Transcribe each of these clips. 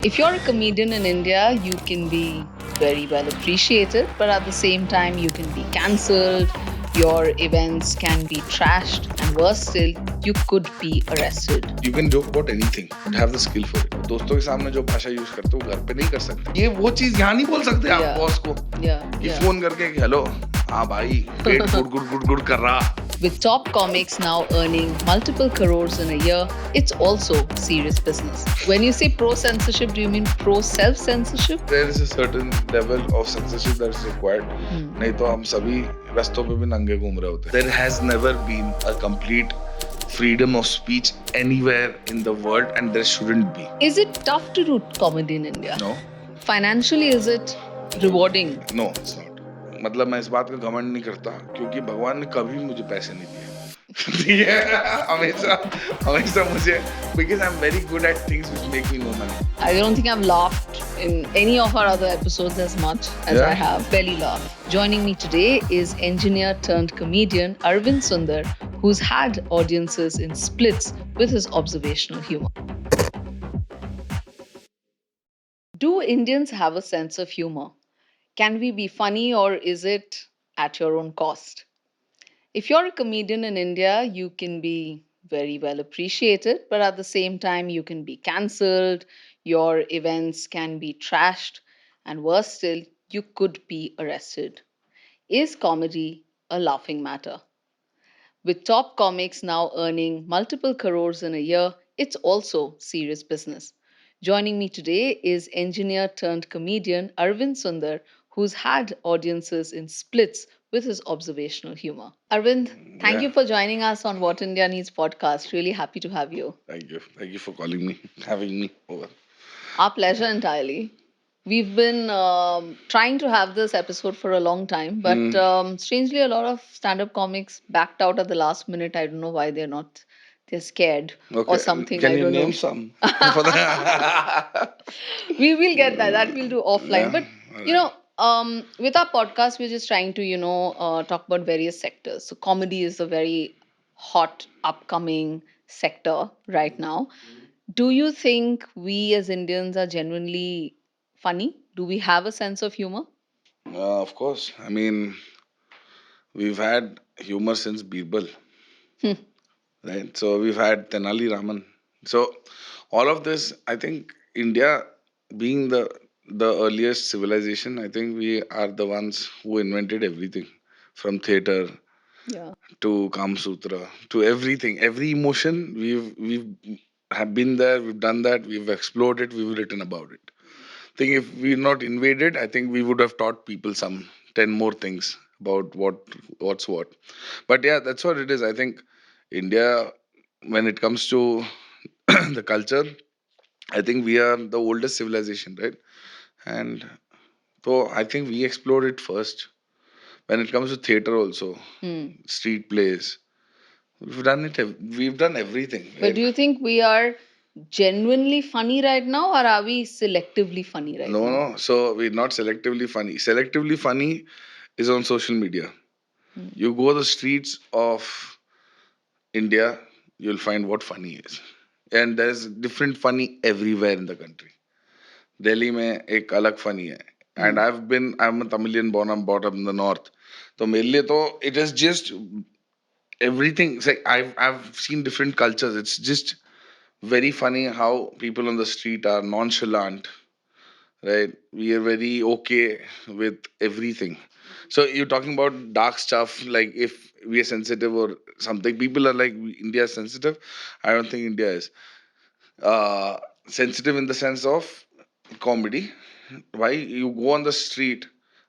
If you're a comedian in India, you can be very well appreciated, but at the same time, you can be cancelled, your events can be trashed, and worse still, you could be arrested. You can joke about anything, but have the skill for it. दोस्तों के सामने जो भाषा use करते हो घर पे नहीं कर सकते. ये वो चीज यहाँ नहीं बोल सकते आप Yeah. बॉस को Yeah, कि yeah. फोन करके हेलो हाँ भाई पेट गुड गुड गुड गुड कर रहा. With top comics now earning multiple crores in a year, it's also serious business. When you say pro censorship, do you mean pro self censorship? There is a certain level of censorship that is required. नहीं तो हम सभी रास्तों पे भी नंगे घूम रहे होते. There has never been a complete freedom of speech anywhere in the world, and there shouldn't be. Is it tough to do comedy in India? No, Financially, is it rewarding? no, it's not. मतलब मैं इस बात का घमंड नहीं करता क्योंकि भगवान ने कभी मुझे पैसे नहीं दिए. ठीक है हमेशा हमेशा मुझे because I'm very good at things which make me no money. I don't think I've laughed in any of our other episodes as much as I Yeah. have. Barely laughed. Joining me today is engineer turned comedian Arvind Sundar, who's had audiences in splits with his observational humor. Do Indians have a sense of humor? Can we be funny or is it at your own cost? If you're a comedian in India, you can be very well appreciated, but at the same time, you can be cancelled, your events can be trashed, and worse still, you could be arrested. Is comedy a laughing matter? With top comics now earning multiple crores in a year, it's also serious business. Joining me today is engineer turned comedian Arvind Sundar, who's had audiences in splits with his observational humor. Arvind, thank Yeah. you for joining us on What India Needs podcast. Really happy to have you. Thank you for calling me, having me over. Our pleasure entirely. We've been trying to have this episode for a long time, but strangely, a lot of stand up comics backed out at the last minute. I don't know why they're not, they're scared Okay, or something. can I you don't name know. some? For the We will get that. That we'll do offline. yeah, But, you alright. know, with our podcast, we're just trying to, talk about various sectors. So, comedy is a very hot, upcoming sector right now. Do you think we as Indians are genuinely funny? Do we have a sense of humor? Of course. I mean, we've had humor since Birbal, Hmm. right? So we've had Tenali Raman. So all of this, I think, India being the earliest civilization, I think we are the ones who invented everything, from theater Yeah. to Kam Sutra to everything, every emotion. We've have been there, we've done that, we've explored it, we've written about it. Think if we not invaded, I think we would have taught people some 10 more things about what's what. But yeah, that's what it is. I think India, when it comes to the culture, I think we are the oldest civilization, right? And so I think we explored it first. When it comes to theater also, Hmm. street plays, we've done it. We've done everything, But right? do you think we are genuinely funny right now, or are we selectively funny right No, now? no. So we're not selectively funny. Selectively funny is on social media. Hmm. You go the streets of India, you'll find what funny is. And there's different funny everywhere in the country. Delhi में एक अलग funny है. And Hmm. I'm a Tamilian born and brought up in the north. तो मेरे लिए तो it is just everything. It's like I've seen different cultures. It's just very funny how people on the street are nonchalant, right? We are very okay with everything. So you're talking about dark stuff, like if we are sensitive or something. People are like India is sensitive. I don't think India is uh, sensitive in the sense of comedy. Why you go on the street?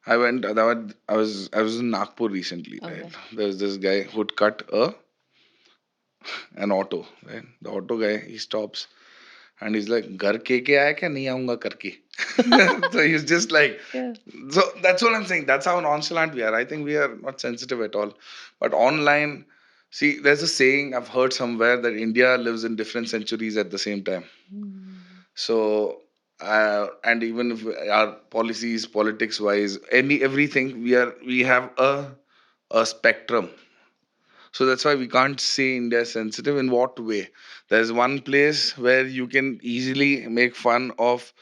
I was in Nagpur recently, right? Okay. There's this guy who'd cut an auto, right? The auto guy he stops and he's like, "घर के आया क्या नहीं आऊंगा करके." So he's just like, Yeah. so that's what I'm saying. That's how nonchalant we are. I think we are not sensitive at all. But online, see, there's a saying I've heard somewhere that India lives in different centuries at the same time. Hmm. So, and even if our policies, politics wise, everything, we have a spectrum So that's why we can't say India is sensitive. In what way? There's one place where you can easily make fun of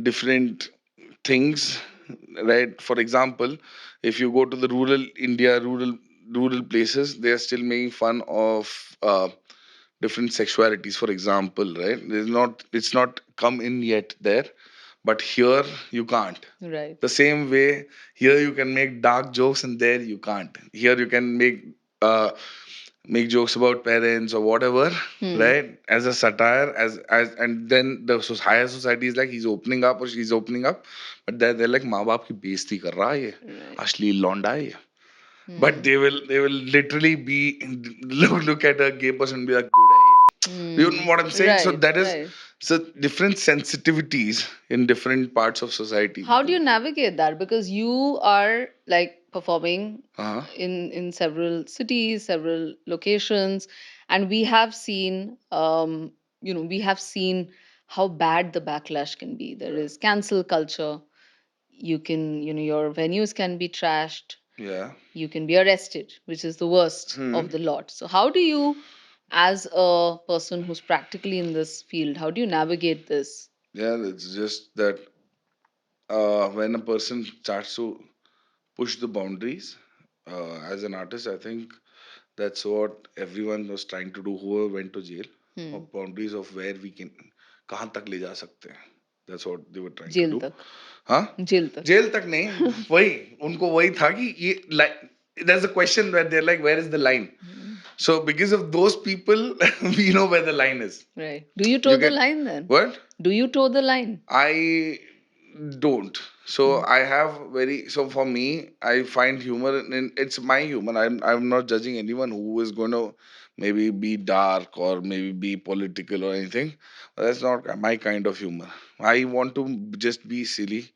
different things, right? For example, if you go to the rural India, rural places, they are still making fun of different sexualities. For example, right? It's not come in yet there, but here you can't. Right. The same way, here you can make dark jokes and there you can't. Here you can uh, make jokes about parents or whatever, right? As a satire, as and then the higher society is like he's opening up or she's opening up, but they're like माँ बाप की बेइज्जती कर रहा है ये, Right. अश्लील लौंडा है ये. But they will literally be look at a gay person and be like good है ये. You know what I'm saying? So Right, that is right. so different sensitivities in different parts of society. How do you navigate that? Because you are like performing Uh-huh. in several cities, several locations, and we have seen we have seen how bad the backlash can be. There is cancel culture. You can, your venues can be trashed. Yeah. You can be arrested, which is the worst of the lot. So how do you, as a person who's practically in this field, how do you navigate this? Yeah, it's just that when a person starts to push the boundaries as an artist, I think that's what everyone was trying to do. Whoever went to jail, of boundaries of where we can, कहाँ तक ले जा सकते हैं. That's what they were trying to जेल do. तक. हाँ. Jail तक. जेल तक नहीं, वही उनको वही था कि ये there's a question where they're like, where is the line? So because of those people, we know where the line is. Right. Do you toe You the can line then? what? Do you toe the line? I don't. So I have very so for me, I find humor in it's my humor. I'm not judging anyone who is going to maybe be dark or maybe be political or anything. That's not my kind of humor. I want to just be silly,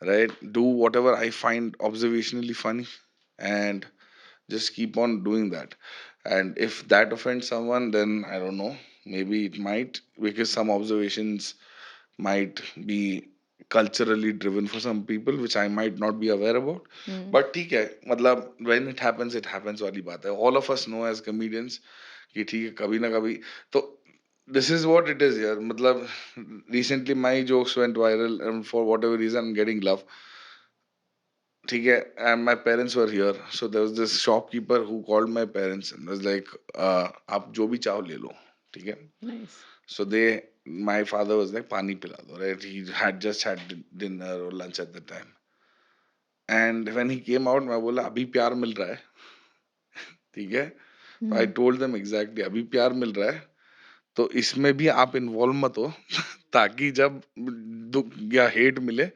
right? Do whatever I find observationally funny, and just keep on doing that. And if that offends someone, then I don't know. Maybe it might because some observations might be culturally driven for some people which I might not be aware about. But ठीक है, मतलब when it happens वाली बात है. All of us know as comedians कि ठीक है कभी ना कभी तो this is what it is यार. मतलब recently my jokes went viral and for whatever reason I'm getting love. ठीक है, and my parents were here, so there was this shopkeeper who called my parents and was like आप जो भी चाहो ले लो, ठीक है. Nice. So my father was like पानी पिला दो, right? He had just had dinner or lunch at the time, and when he came out मैं बोला अभी प्यार मिल रहा है, ठीक है. तो I told them exactly अभी प्यार मिल रहा है तो इसमें भी आप इन्वॉल्व मत हो ताकि जब दुख या हेट मिले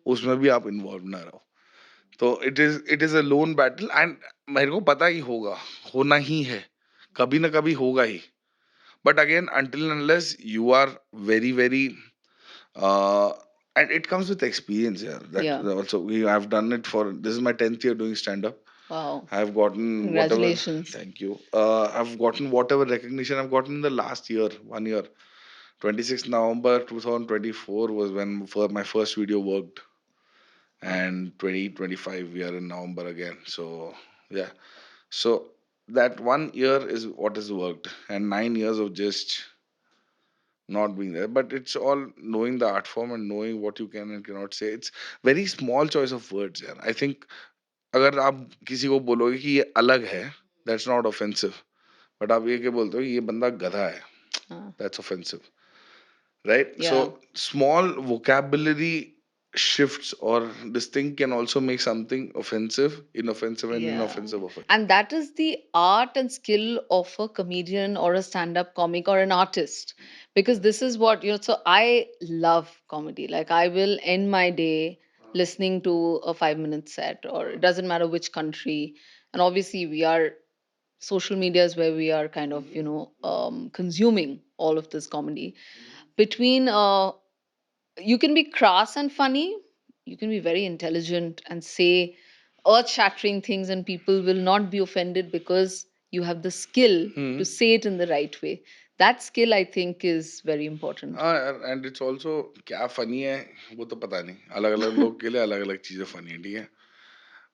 उसमें भी आप इन्वॉल्व ना रहो. तो it is a loan battle and मेरे को पता ही होगा, होना ही है, कभी ना कभी होगा ही. But again until and unless you are very very uh and it comes with experience. Yeah, that Yeah. also I've done it for this is my 10th year doing stand up. Wow. I've gotten whatever. Congratulations. Thank you. I've gotten whatever recognition I've gotten in the last year, 1 year. 26th November 2024 was when for my first video worked, and 2025 we are in November again. So yeah, so that 1 year is what has worked, and 9 years of just not being there. But it's all knowing the art form and knowing what you can and cannot say. It's very small choice of words. Yeah, I think अगर आप किसी को बोलोगे कि ये अलग है, that's not offensive. But आप ये क्या बोलते हो ये बंदा गधा है, that's offensive, right? Yeah. So small vocabulary shifts or this thing can also make something offensive, inoffensive, and Yeah. inoffensive offensive. And that is the art and skill of a comedian or a stand up comic or an artist. Because this is what, so I love comedy. Like, I will end my day listening to a 5 minute set, or it doesn't matter which country. And obviously, social media is where we are kind of, consuming all of this comedy. Between you can be crass and funny, you can be very intelligent and say earth shattering things, and people will not be offended because you have the skill to say it in the right way. That skill, I think, is very important. And it's also क्या funny है वो तो पता नहीं, अलग अलग लोग के लिए अलग अलग चीजें फनी है, ठीक है.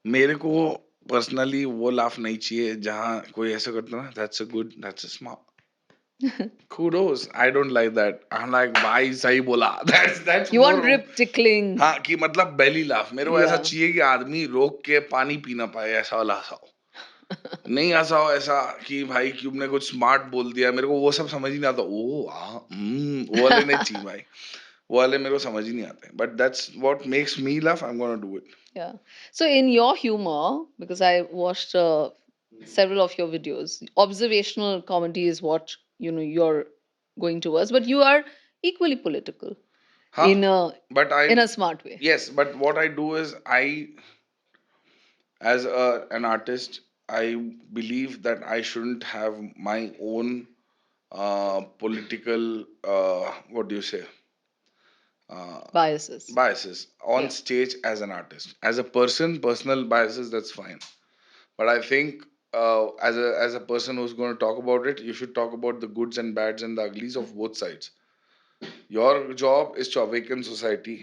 मेरे को पर्सनली वो लाफ नहीं चाहिए जहाँ कोई ऐसा करता ना, that's a smart, kudos. I don't like that. I'm like, भाई सही बोला. That's You want more. rib tickling. हाँ, कि मतलब belly laugh. मेरे को ऐसा Yeah. चाहिए कि आदमी रोक के पानी पी ना पाए, ऐसा वाला हंसाओ. नहीं हंसाओ ऐसा कि भाई क्यूब ने कुछ स्मार्ट बोल दिया, मेरे को वो सब समझ ही नहीं आता. ओ वो वाले नहीं चाहिए भाई. वो वाले मेरे को समझ ही नहीं आते. But that's what makes me laugh. I'm gonna do it. Yeah. So in your humor, because I watched several of your videos, observational comedy is what you're going towards, but you are equally political हाँ, in a but in a smart way. yes, but what I do is as an artist, I believe that I shouldn't have my own political, what do you say, uh, Biases. biases on Yeah. stage as an artist. As a person, personal biases, that's fine. But I think as a person who's going to talk about it, you should talk about the goods and bads and the uglies of both sides. Your job is to awaken society,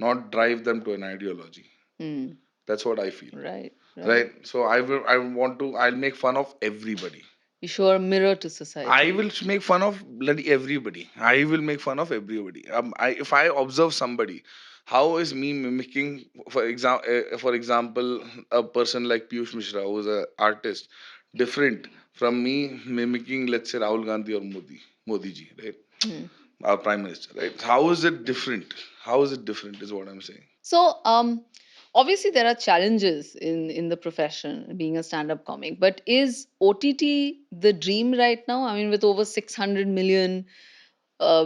not drive them to an ideology. Hmm. That's what I feel. Right. Right. Right? So I'll make fun of everybody. You show a mirror to society. I will make fun of bloody everybody. I will make fun of everybody. If I observe somebody, how is me mimicking, for example, a person like Piyush Mishra, who's an artist, different from me mimicking, let's say, Rahul Gandhi or Modi ji, right? Hmm. Our prime minister, right? How is it different? How is it different? Is what I'm saying. So, obviously there are challenges in the profession being a stand-up comic, but is OTT the dream right now? I mean, with over 600 million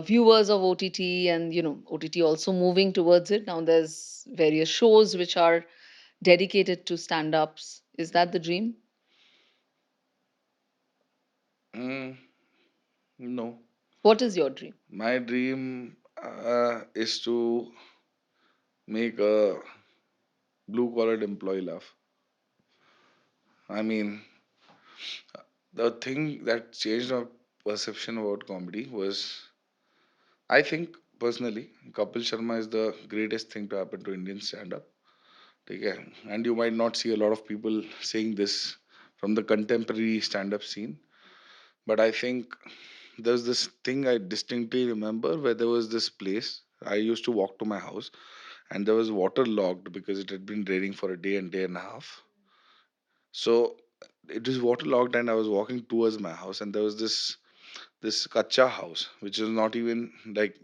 viewers of OTT, and OTT also moving towards it. Now there's various shows which are dedicated to stand-ups. Is that the dream? Mm, no. What is your dream? My dream is to make a blue collared employee laugh. I mean, the thing that changed my perception about comedy was, I think personally, Kapil Sharma is the greatest thing to happen to Indian stand up. Okay? And you might not see a lot of people saying this from the contemporary stand up scene. But I think there's this thing I distinctly remember where there was this place. I used to walk to my house and there was water logged because it had been raining for a day and a half. So it was waterlogged, and I was walking towards my house, and there was this kacha house, which is not even like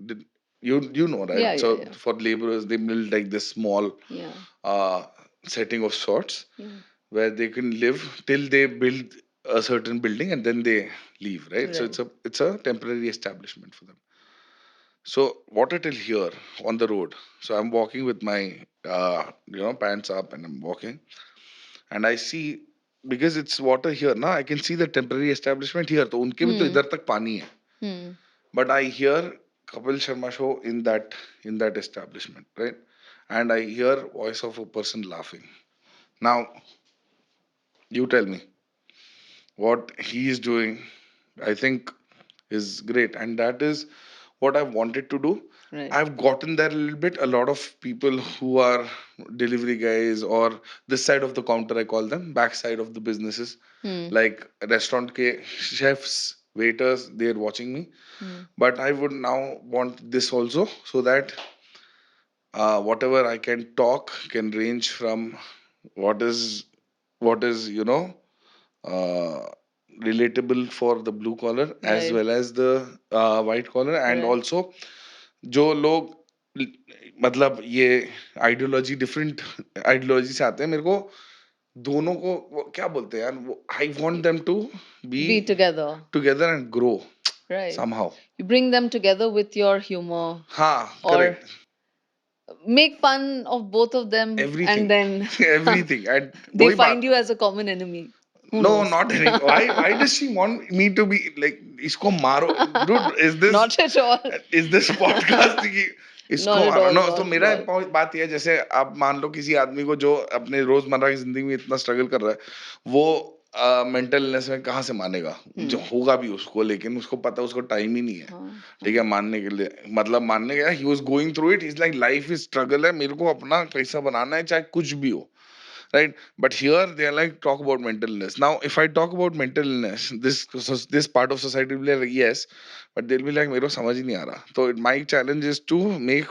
you know, Yeah, right? yeah, So yeah, for laborers, they build like this small yeah, uh, setting of sorts yeah. where they can live till they build a certain building and then they leave, right? So Right. it's a temporary establishment for them. So water till here on the road. So I'm walking with my pants up, and I'm walking, and I see, because it's water here now, I can see the temporary establishment here. तो उनके भी तो Hmm. इधर तक पानी है. Hmm. But I hear Kapil Sharma show in that establishment, right? And I hear voice of a person laughing. Now you tell me what he is doing. I think is great, and that is what I wanted to do. Right. I've gotten there a little bit. A lot of people who are delivery guys, or this side of the counter, I call them, backside of the businesses, Hmm. like restaurant ke chefs, waiters, they're watching me. Hmm. But I would now want this also, so that whatever I can talk can range from what is uh, relatable for the blue collar as Right. well as the white collar, and Right. also जो लोग मतलब ये ideology different ideology से आते हैं, मेरे को दोनों को वो क्या बोलते हैं यार, वो I want them to be Be together. Together and grow Right. somehow. You bring them together with your humor, हाँ, or correct. make fun of both of them, and Everything. then Everything. And they वही find बात. you as a common enemy. Who No, knows? not any. Why does she want me to be like, इसको मारो? Dude, Not at all. is this podcast की Not इसको at मारो? all. No, तो Not at मेरा all. बात ये है, जैसे आप मान लो किसी आदमी को जो अपने रोजमर्रा की जिंदगी में इतना स्ट्रगल कर रहा है, वो मेंटल इलनेस में कहाँ से मानेगा? जो होगा भी उसको, लेकिन उसको पता, उसको टाइम ही नहीं है, हाँ, ठीक है, मानने के लिए. मतलब मानने का, he was going through it, is like life is struggle है, मेरे को अपना पैसा बनाना है चाहे कुछ भी हो. right? But here they are like talk about mental illness. Now if I talk about mental illness, this part of society will be like yes, but they'll be like mero samajh hi nahi aa raha. So my challenge is to make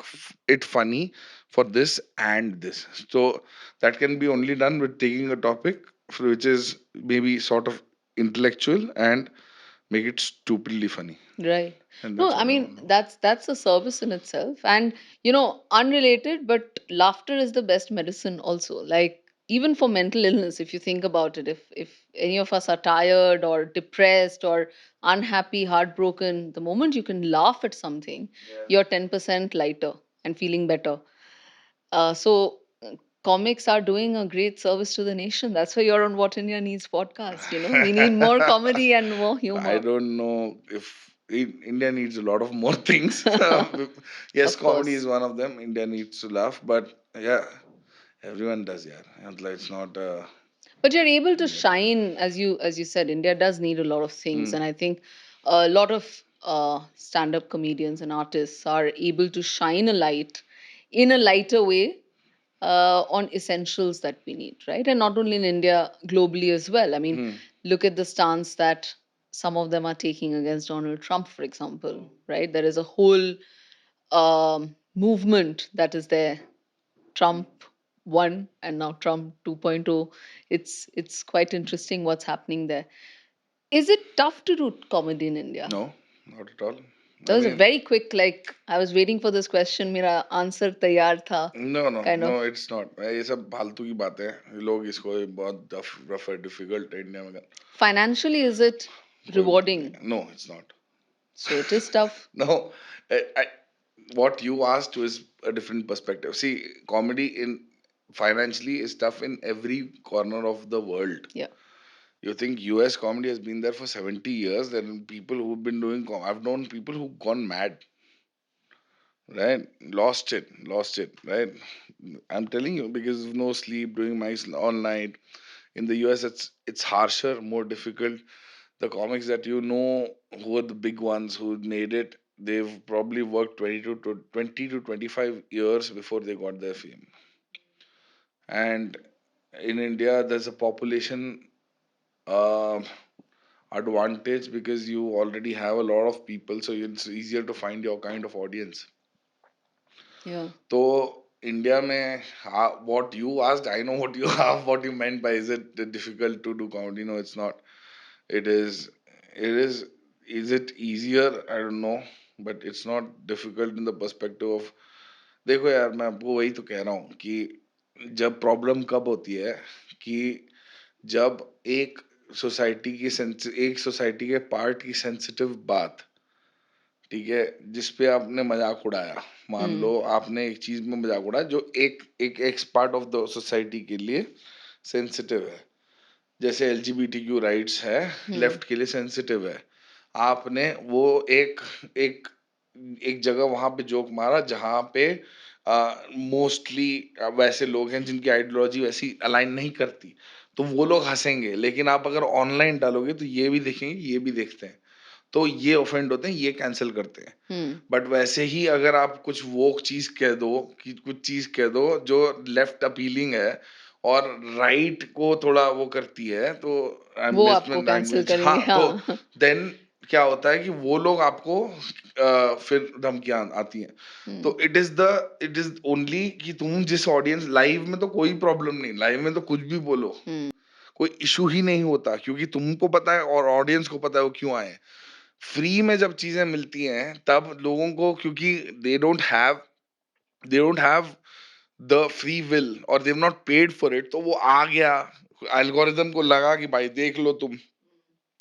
it funny for this and this. So that can be only done with taking a topic which is maybe sort of intellectual and make it stupidly funny. Right. And No, that's I what I mean want to do. that's a service in itself. And unrelated, but laughter is the best medicine also. Like even for mental illness, if you think about it, if any of us are tired or depressed or unhappy, heartbroken, the moment you can laugh at something, you're 10% lighter and feeling better. So comics are doing a great service to the nation. That's why you're on What India Needs podcast. We need more comedy and more I humor. don't know if India needs a lot of more things. Yes, Of comedy is course. one of them. India needs to laugh, but yeah, everyone does. Yeah, and like, it's not. But you're able to Yeah. shine, as you said, India does need a lot of things, Hmm. and I think a lot of stand-up comedians and artists are able to shine a light in a lighter way on essentials that we need, right? And not only in India, globally as well. I mean, Hmm. look at the stance that some of them are taking against Donald Trump, for example, right? There is a whole movement that is there. Trump 1 and now Trump 2.0. It's quite interesting what's happening there. Is it tough to do comedy in India? No, not at all. That I was a mean, very quick, like I was waiting for this question. मेरा answer तैयार था, no, no, kind of. no, it's not. ये सब फालतू की बातें हैं. ये लोग इसको बहुत rough और difficult इंडिया में Financially, is it कोई मतलब नहीं rewarding? है. No, it's not. So it is tough. No, what you asked was a different perspective. See, comedy in financially is tough in every corner of the world. Yeah. You think US comedy has been there for 70 years? There are people who've been doing. I've known people who've gone mad, right? Lost it, right? I'm telling you because of no sleep, doing mice all night. In the US, it's harsher, more difficult. The comics that who are the big ones who made it, they've probably worked 20 to 25 years before they got their fame. And in India there's a population uh, advantage because you already have a lot of people, so it's easier to find your kind of audience. Yeah. So India में what you asked, I know what you have, what you meant by is it difficult to do comedy? No, it's not. It is, it is it easier? I don't know, but it's not difficult in the perspective of, देखो यार मैं आपको वही तो कह रहा हूँ कि जब प्रॉब्लम कब होती है कि जब एक सोसाइटी के पार्ट की सेंसिटिव बात, ठीक है, जिस पे आपने मजाक उड़ाया, मान Hmm. लो आपने एक चीज में मजाक उड़ाया जो एक एक x part of the society के लिए सेंसिटिव है, जैसे एलजीबीटीक्यू राइट्स है, Hmm. लेफ्ट के लिए सेंसिटिव है, आपने वो एक एक एक जगह वहां पे जोक मारा जहां पे मोस्टली वैसे लोग हैं जिनकी आइडियोलॉजी वैसी अलाइन नहीं करती, तो वो लोग हंसेंगे, लेकिन आप अगर ऑनलाइन डालोगे तो ये भी देखेंगे, ये भी देखते हैं, तो ये ऑफेंड होते हैं, ये कैंसिल करते हैं. Hmm. बट वैसे ही अगर आप कुछ वो चीज कह दो कि कुछ चीज कह दो जो लेफ्ट अपीलिंग है और राइट को थोड़ा वो करती है, तो वो आपको मिसमेन कैंसिल लैंग्वेज, हाँ, करेंगे, तो हाँ. देन क्या होता है कि वो लोग आपको फिर धमकियां आती हैं. Hmm. तो इट इज ओनली कि तुम जिस ऑडियंस, लाइव में तो कोई प्रॉब्लम नहीं, लाइव में तो कुछ भी बोलो, Hmm. कोई इशू ही नहीं होता क्योंकि तुमको पता है और ऑडियंस को पता है वो क्यों आए. फ्री में जब चीजें मिलती हैं तब लोगों को, क्योंकि they don't have the free will और they not paid for it, तो वो आ गया, एल्गोरिदम को लगा कि भाई देख लो तुम,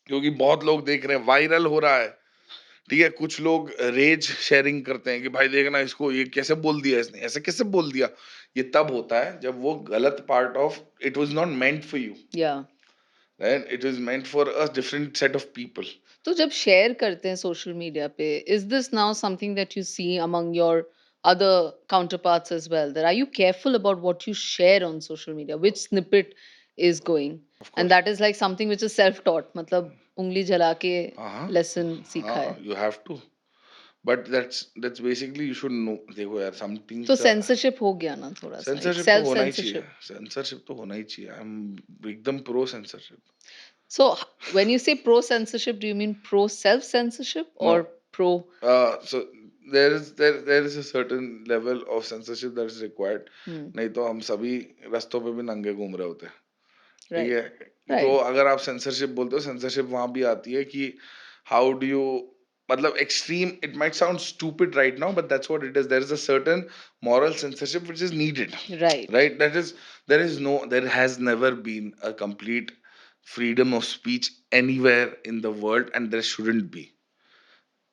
क्योंकि बहुत लोग देख रहे हैं, वायरल हो रहा है, ठीक है, कुछ लोग रेज शेयरिंग करते हैं कि भाई देखना इसको, ये कैसे बोल दिया, इसने ऐसे कैसे बोल दिया. ये तब होता है जब वो गलत part of it was not meant for you, Yeah. Right, it was meant for a different set of people. तो जब शेयर करते हैं सोशल मीडिया पे, is this now something that you see among your other counterparts as well, that are you careful about what you share on social media, which snippet is going, of and course. that is like something which is self taught, मतलब उंगली जला के हाँ, lesson सीखा हाँ, है. You have to. But that's basically you should know. देखो यार, some तो things सेंसरशिप हो गया ना थोड़ा सा, एक सेंसरशिप तो सेल्फ होना ही चाहिए. सेंसरशिप. सेंसरशिप तो होना ही चाहिए. आई एम एकदम pro censorship. So when you say pro censorship, do you mean pro self censorship No. or pro? So there is a certain level of censorship that is required. Hmm. नहीं तो हम सभी रास्तों पे भी नंगे घूम रहे होते. ठीक Right. है. तो Right. अगर आप सेंसरशिप बोलते हो, सेंसरशिप वहां भी आती है कि हाउ डू यू, मतलब extreme, it might sound stupid right now, but that's what it is. There is a certain moral censorship which is needed, Right. right? There has never been a complete freedom of speech anywhere in the world, and there shouldn't be.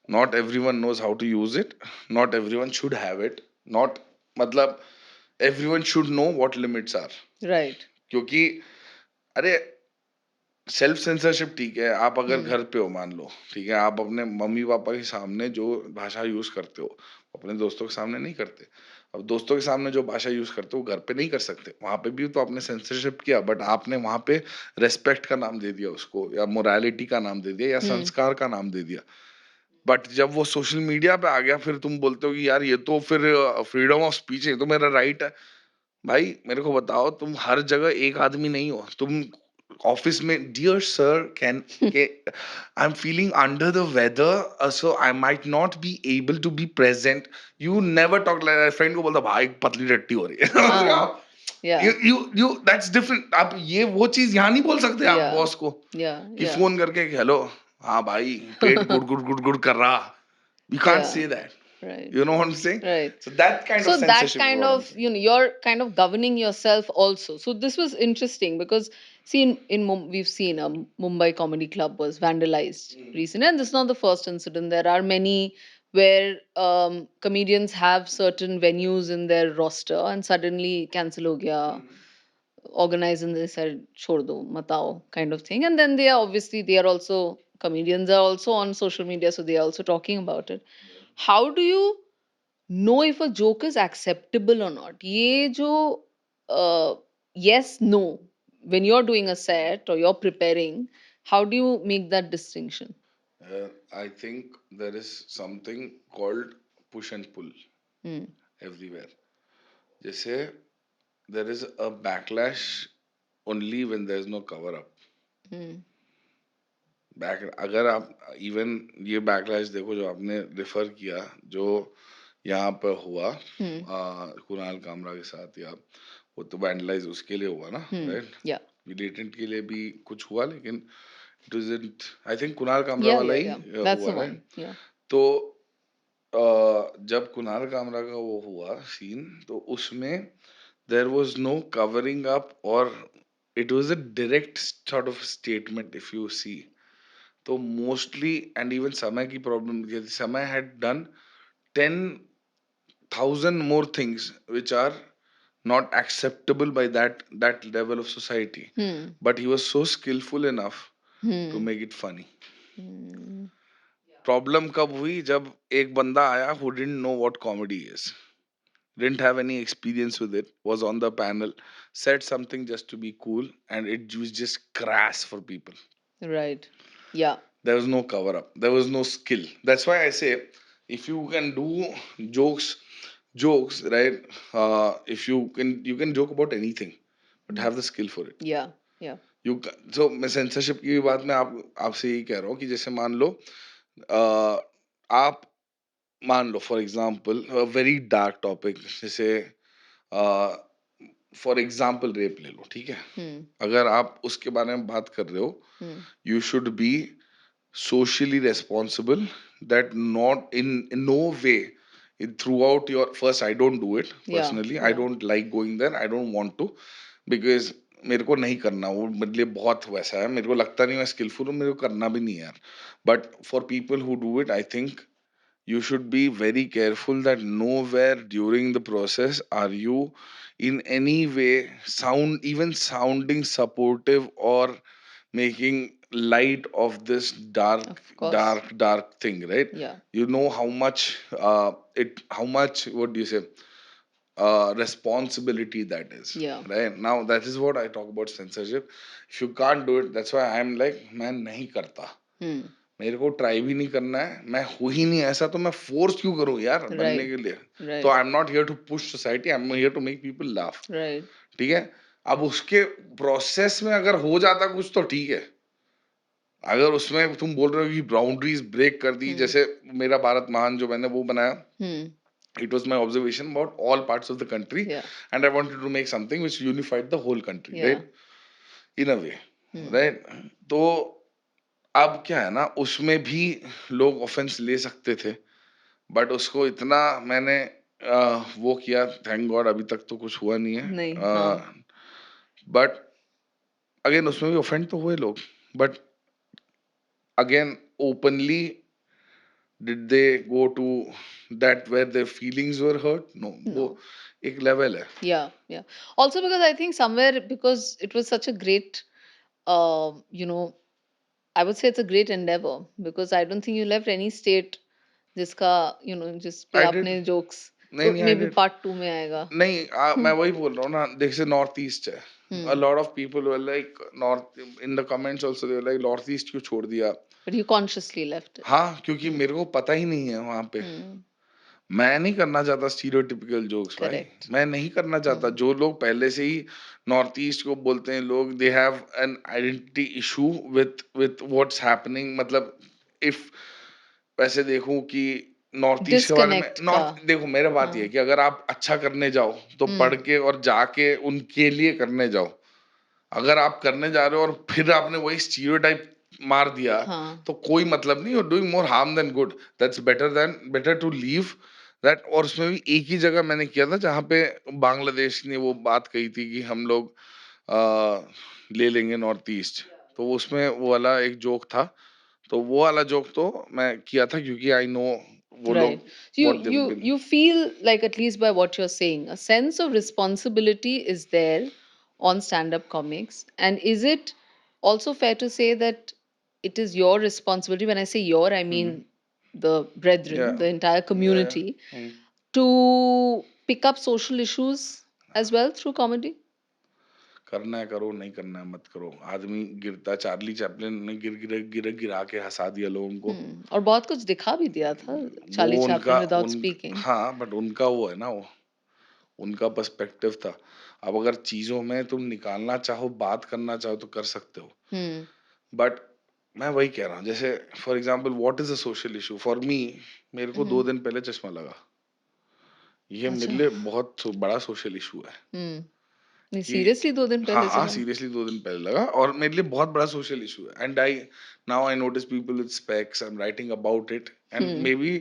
Not everyone knows how to use it. Not everyone should have it. Not, मतलब everyone should know what limits are. Right. क्योंकि अरे, self censorship ठीक है, आप अगर Hmm. घर पे हो, मान लो, ठीक है, आप अपने मम्मी पापा के सामने जो भाषा यूज करते हो, अपने दोस्तों के सामने नहीं करते. अब दोस्तों के सामने जो भाषा यूज करते हो घर पे नहीं कर सकते. वहां पे भी तो आपने सेंसरशिप किया, बट आपने वहां पे रेस्पेक्ट का नाम दे दिया उसको, या मोरालिटी का नाम दे दिया, या Hmm. संस्कार का नाम दे दिया. बट जब वो सोशल मीडिया पे आ गया, फिर तुम बोलते हो कि यार ये तो फिर फ्रीडम ऑफ स्पीच है, ये तो मेरा राइट है. भाई मेरे को बताओ, तुम हर जगह एक आदमी नहीं हो. तुम ऑफिस में, डियर सर, कैन के I am feeling under the weather, so I might not be able to be present. You never talk like, friend को बोलता भाई पतली टट्टी हो रही है. Ah. You Yeah. You that's different. आप ये वो चीज यहाँ नहीं बोल सकते आप Yeah. बॉस को, Yeah. कि Yeah. फोन करके कि हेलो, हाँ भाई, पेट गुड़ गुड़ गुड़ गुड़ कर रहा. You can't Yeah. say that. Right. You know what I'm saying? Right. So that kind of So that censorship is kind what I'm of, saying. you're kind of governing yourself also. So this was interesting because see, we've seen a Mumbai Comedy Club was vandalized recently, and this is not the first incident. There are many where comedians have certain venues in their roster and suddenly cancel ho gaya, organize, and they said chhod do matao kind of thing. And then they are obviously, they are also, comedians are also on social media, so they are also talking about it. How do you know if a joke is acceptable or not? ये जो yes, no, when you're doing a set or you're preparing, how do you make that distinction? I think there is something called push and pull Hmm. everywhere. जैसे there is a backlash only when there is no cover up. Hmm. Back अगर आप even ये backlash देखो जो आपने refer किया, जो यहाँ पर हुआ Hmm. कुणाल कामरा के साथ, या वो तो वैंडलाइज उसके लिए हुआ ना, Hmm. राइट? Yeah. मिलिटेंट के लिए भी कुछ हुआ, लेकिन it wasn't, I think Kunal Kamra Yeah. वाला Yeah. He Yeah. That's हुआ, the राइट? one. Yeah. तो जब कुणाल कामरा का वो हुआ सीन, तो उसमें there was no covering up, और it was a direct sort of statement if you see. तो मोस्टली, एंड इवन समय की problem, Samay had done 10,000 more things which are not acceptable by that level of society, Hmm. but he was so skillful enough to Hmm. make it funny. Hmm. Problem कब हुई? जब एक बंदा आया who didn't know what comedy is, didn't have any experience with it, was on the panel, said something just to be cool, and it was just crass for people. Right. Yeah. There was no cover up, there was no skill. That's why I say, if you can do jokes, right? If you can joke about anything, but have the skill for it. Yeah. Yeah. So मैं censorship की बात में आपसे यही कह रहा हूँ कि जैसे मान लो, uh, आप मान लो for example very dark topic, जैसे फॉर एग्जाम्पल रेप ले लो, ठीक है? Hmm. अगर आप उसके बारे में बात कर रहे हो, Hmm. you should be socially responsible, that not in no way, throughout your, first, I don't do it Yeah. personally, I Yeah. don't like going there, I don't want to, because मेरे को नहीं करना, वो मेरे लिए बहुत वैसा है, मेरे को लगता नहीं मैं स्किलफुल हूँ, मेरे को करना भी नहीं है यार. But for people who do it, I think you should be very careful that nowhere during the process are you in any way even sounding supportive, or making light of this Of course. dark thing, right? Yeah. You know how much how much, what do you say, responsibility that is, Yeah. right? Now that is what I talk about censorship. If you can't do it, that's why I'm like, man, nahi karta. Hmm. मेरे को try भी नहीं करना है, मैं हूँ ही नहीं ऐसा, तो मैं फोर्स क्यों करूँ यार बनने राइट, के लिए? तो right, I am not here to push society, I am here to make people laugh. Right. ठीक है? अब उसके प्रोसेस में अगर हो जाता कुछ तो ठीक है। अगर उसमें तुम बोल रहे हो कि बाउंड्रीज ब्रेक कर दी, हुँ, जैसे मेरा भारत महान जो मैंने वो बनाया, हुँ, it was my observation about all parts of the country, या, and I wanted to make something which unified the whole country, या, right? In a way, hmm, right? तो अब क्या है ना, उसमें भी लोग ऑफेंस ले सकते थे, बट उसको इतना मैंने वो किया, थैंक गॉड अभी तक तो कुछ हुआ नहीं नहीं, है। हाँ, बट अगेन उसमें भी ऑफेंड तो हुए लोग, but again openly did they go to that where their feelings were hurt? No, वो नो, एक लेवल है। yeah, yeah. Also because I think somewhere because it was such a great, you know, I would say it's a great endeavor because I don't think you left any state जिसका जिस पे I did. आपने jokes नहीं, नहीं, मे आई B did. Part 2 में आएगा। नहीं, मैं हुँ, वही बोल रहा हूँ ना, जैसे नॉर्थ ईस्ट है, uh hmm, lot of people were like north, in the comments also they were like north east क्यों छोड़ दिया? But you consciously left it. हाँ, क्योंकि हुँ, मेरे को पता ही नहीं है वहाँ पे। हुँ, मैं नहीं करना चाहता स्टीरियोटिपिकल जोक्स भाई, करेक्ट। मैं नहीं करना चाहता। हुँ, जो लोग पहले से ही नॉर्थ ईस्ट को बोलते हैं लोग, they have an identity issue with what's happening, मतलब इफ वैसे देखूं कि नॉर्थ ईस्ट के बारे में, डिस्कनेक्ट का। नॉर्थ देखो मेरा बात ये है हाँ, कि अगर आप अच्छा करने जाओ तो हुँ, पढ़ के और जाके उनके लिए करने जाओ। अगर आप करने जा रहे हो और फिर आपने वही स्टीरियोटाइप मार दिया, हाँ, तो कोई मतलब नहीं, you are doing more harm than good. That's better to leave that. और उसमें भी एक ही जगह मैंने किया था जहाँ पे बांग्लादेश ने वो बात कही थी कि हम लोग ले लेंगे नॉर्थ ईस्ट, तो उसमें वो वाला एक जोक था। तो वो वाला जोक तो मैं किया था क्योंकि आई नो वो राइट। लोग So you what they you will. you feel like at least by what you're saying, a sense of responsibility is there on stand-up comics. And is it also fair to say that it is your responsibility? When I say your, I mean the brethren, या the entire या community, to pick up social issues as well through comedy? करना है करो, नहीं करना है मत करो। आदमी गिरता, चार्ली चैपलिन ने गिरा के हंसा दिया लोगों को। और बहुत कुछ दिखा भी दिया था वो चार्ली उनका चैपलिन विदाउट उन स्पीकिंग। हाँ, बट उनका वो है ना, वो उनका पर्सपेक्टिव था। अब अगर चीज़ों में तुम निकालना चाहो, बात करना चाहो तो कर सकते हो। हुँ, बट मैं वही कह रहा हूँ, जैसे for example what is a social issue for me? मेरे को 2 हुँ, दिन पहले चश्मा लगा। ये मेरे अच्छा। लिए बहुत बड़ा सोशल इश्यू है हुँ, नहीं कि सीरियसली 2 दिन हाँ, पहले हाँ, चला? सीरियसली 2 दिन पहले लगा और मेरे लिए बहुत बड़ा सोशल इश्यू है। And I now I notice people with specs, I am writing about it, and hmm, may be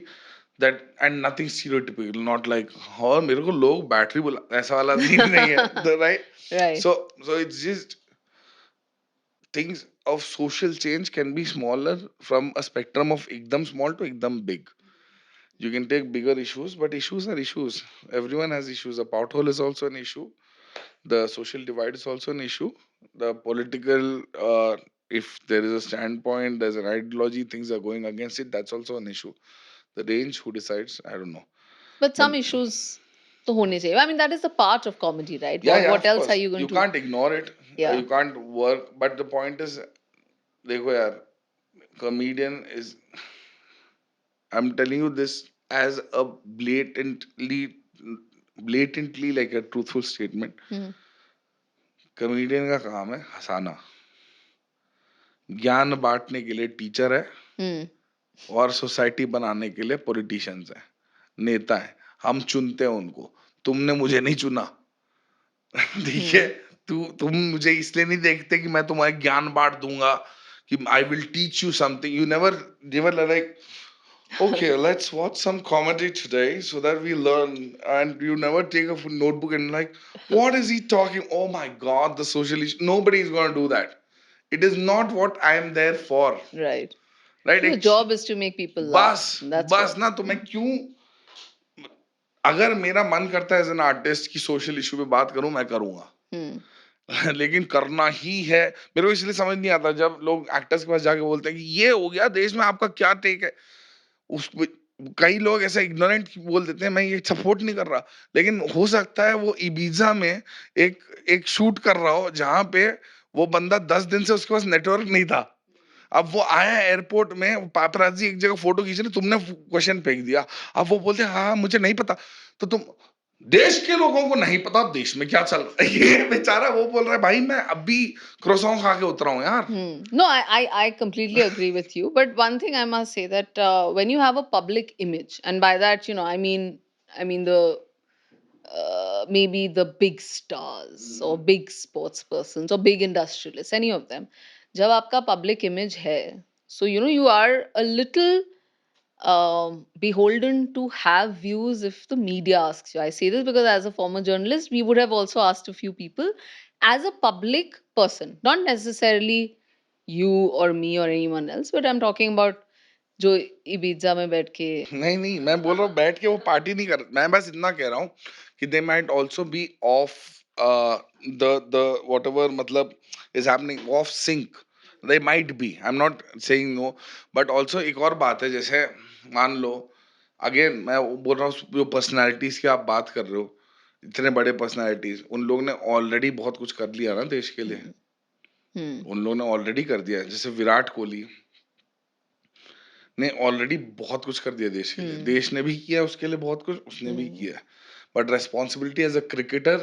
that, and nothing stereotypical, not like और मेरे को लोग बैटरी बुला ऐसा वाला सीन नहीं है, the right. Right, so so it's just things of social change can be smaller from a spectrum of ekdam small to ekdam big. You can take bigger issues, but issues are issues. Everyone has issues. A pothole is also an issue. The social divide is also an issue. The political, if there is a standpoint, there's an ideology, things are going against it, that's also an issue. The range, who decides, I don't know. But But some issues तो होने चाहिए। I mean that is the part of comedy right? yeah, yeah, what of else are course. You going You to can't ignore it. या You can't work. But the point is, देखो यार, comedian is, I'm telling you this as a blatantly like a truthful statement. Hmm, comedian का काम है हंसाना, ज्ञान बांटने के लिए टीचर है, हुँ, और सोसाइटी बनाने के लिए पॉलिटिशियंस हैं, नेता हैं। हम चुनते हैं उनको। तुमने मुझे नहीं चुना। ठीक है? हुँ, तुम मुझे इसलिए नहीं देखते कि मैं तुम्हें ज्ञान बांट दूंगा, कि I will teach you something. You never never like, okay, let's watch some comedy today so that we learn. And you never take a notebook and like, what is he talking? Oh my God, the social issue. Nobody is going to do that. It is not what I am there for. Right. Right? Your job is to make people laugh, बस that's बस what. ना, तो मैं क्यों, अगर मेरा मन करता है एज एन आर्टिस्ट की सोशल इशू पे बात करूं, मैं करूंगा। हुँ, लेकिन करना ही है। मेरे को इसलिए समझ नहीं आता जब लोग एक्टर्स के पास जाके बोलते हैं कि ये हो गया देश में, आपका क्या टेक है उस पे? कई लोग ऐसा इग्नोरेंट बोल देते हैं, मैं ये सपोर्ट नहीं कर रहा, लेकिन हो सकता है वो इबीजा में एक एक शूट कर रहा हो जहां पे वो बंदा 10 दिन से उसके पास नेटवर्क नहीं था, अब वो आया एयरपोर्ट में, पापराजी एक जगह फोटो खींच रहे, तुमने क्वेश्चन फेंक दिया। अब वो बोलते हैं हाँ मुझे नहीं पता। तो तुम, देश के लोगों को नहीं पता देश में क्या चल रहा है। ये बेचारा वो बोल रहा है भाई मैं अभी क्रोसॉन खा के उतरा हूँ यार। No, I completely agree with you. But one thing I must say that when you have a public image, and by that, I mean the maybe the big stars or big sports persons or big industrialists, any of them, जब आपका public image है, so you are a little beholden to have views if the media asks you. I say this because as a former journalist, we would have also asked a few people as a public person, not necessarily you or me or anyone else, but I'm talking about जो Ibiza में बैठ के नहीं नहीं, मैं बोल रहा हूँ बैठ के वो पार्टी नहीं कर, मैं बस इतना कह रहा हूँ कि they might also be of the whatever मतलब is happening off sync. They might be, I'm not saying no, but also एक और बात है, जैसे मान लो अगेन मैं वो बोल रहा हूँ, जो पर्सनालिटीज की आप बात कर रहे हो, इतने बड़े पर्सनालिटीज, उन लोग ने ऑलरेडी बहुत कुछ कर लिया ना देश के लिए। हम्म हम्म उन लोगों ने ऑलरेडी कर दिया है, जैसे विराट कोहली ने ऑलरेडी बहुत कुछ कर दिया देश के लिए, हम्म देश ने भी किया उसके लिए बहुत कुछ, उसने भी हम्म किया। But responsibility as a cricketer,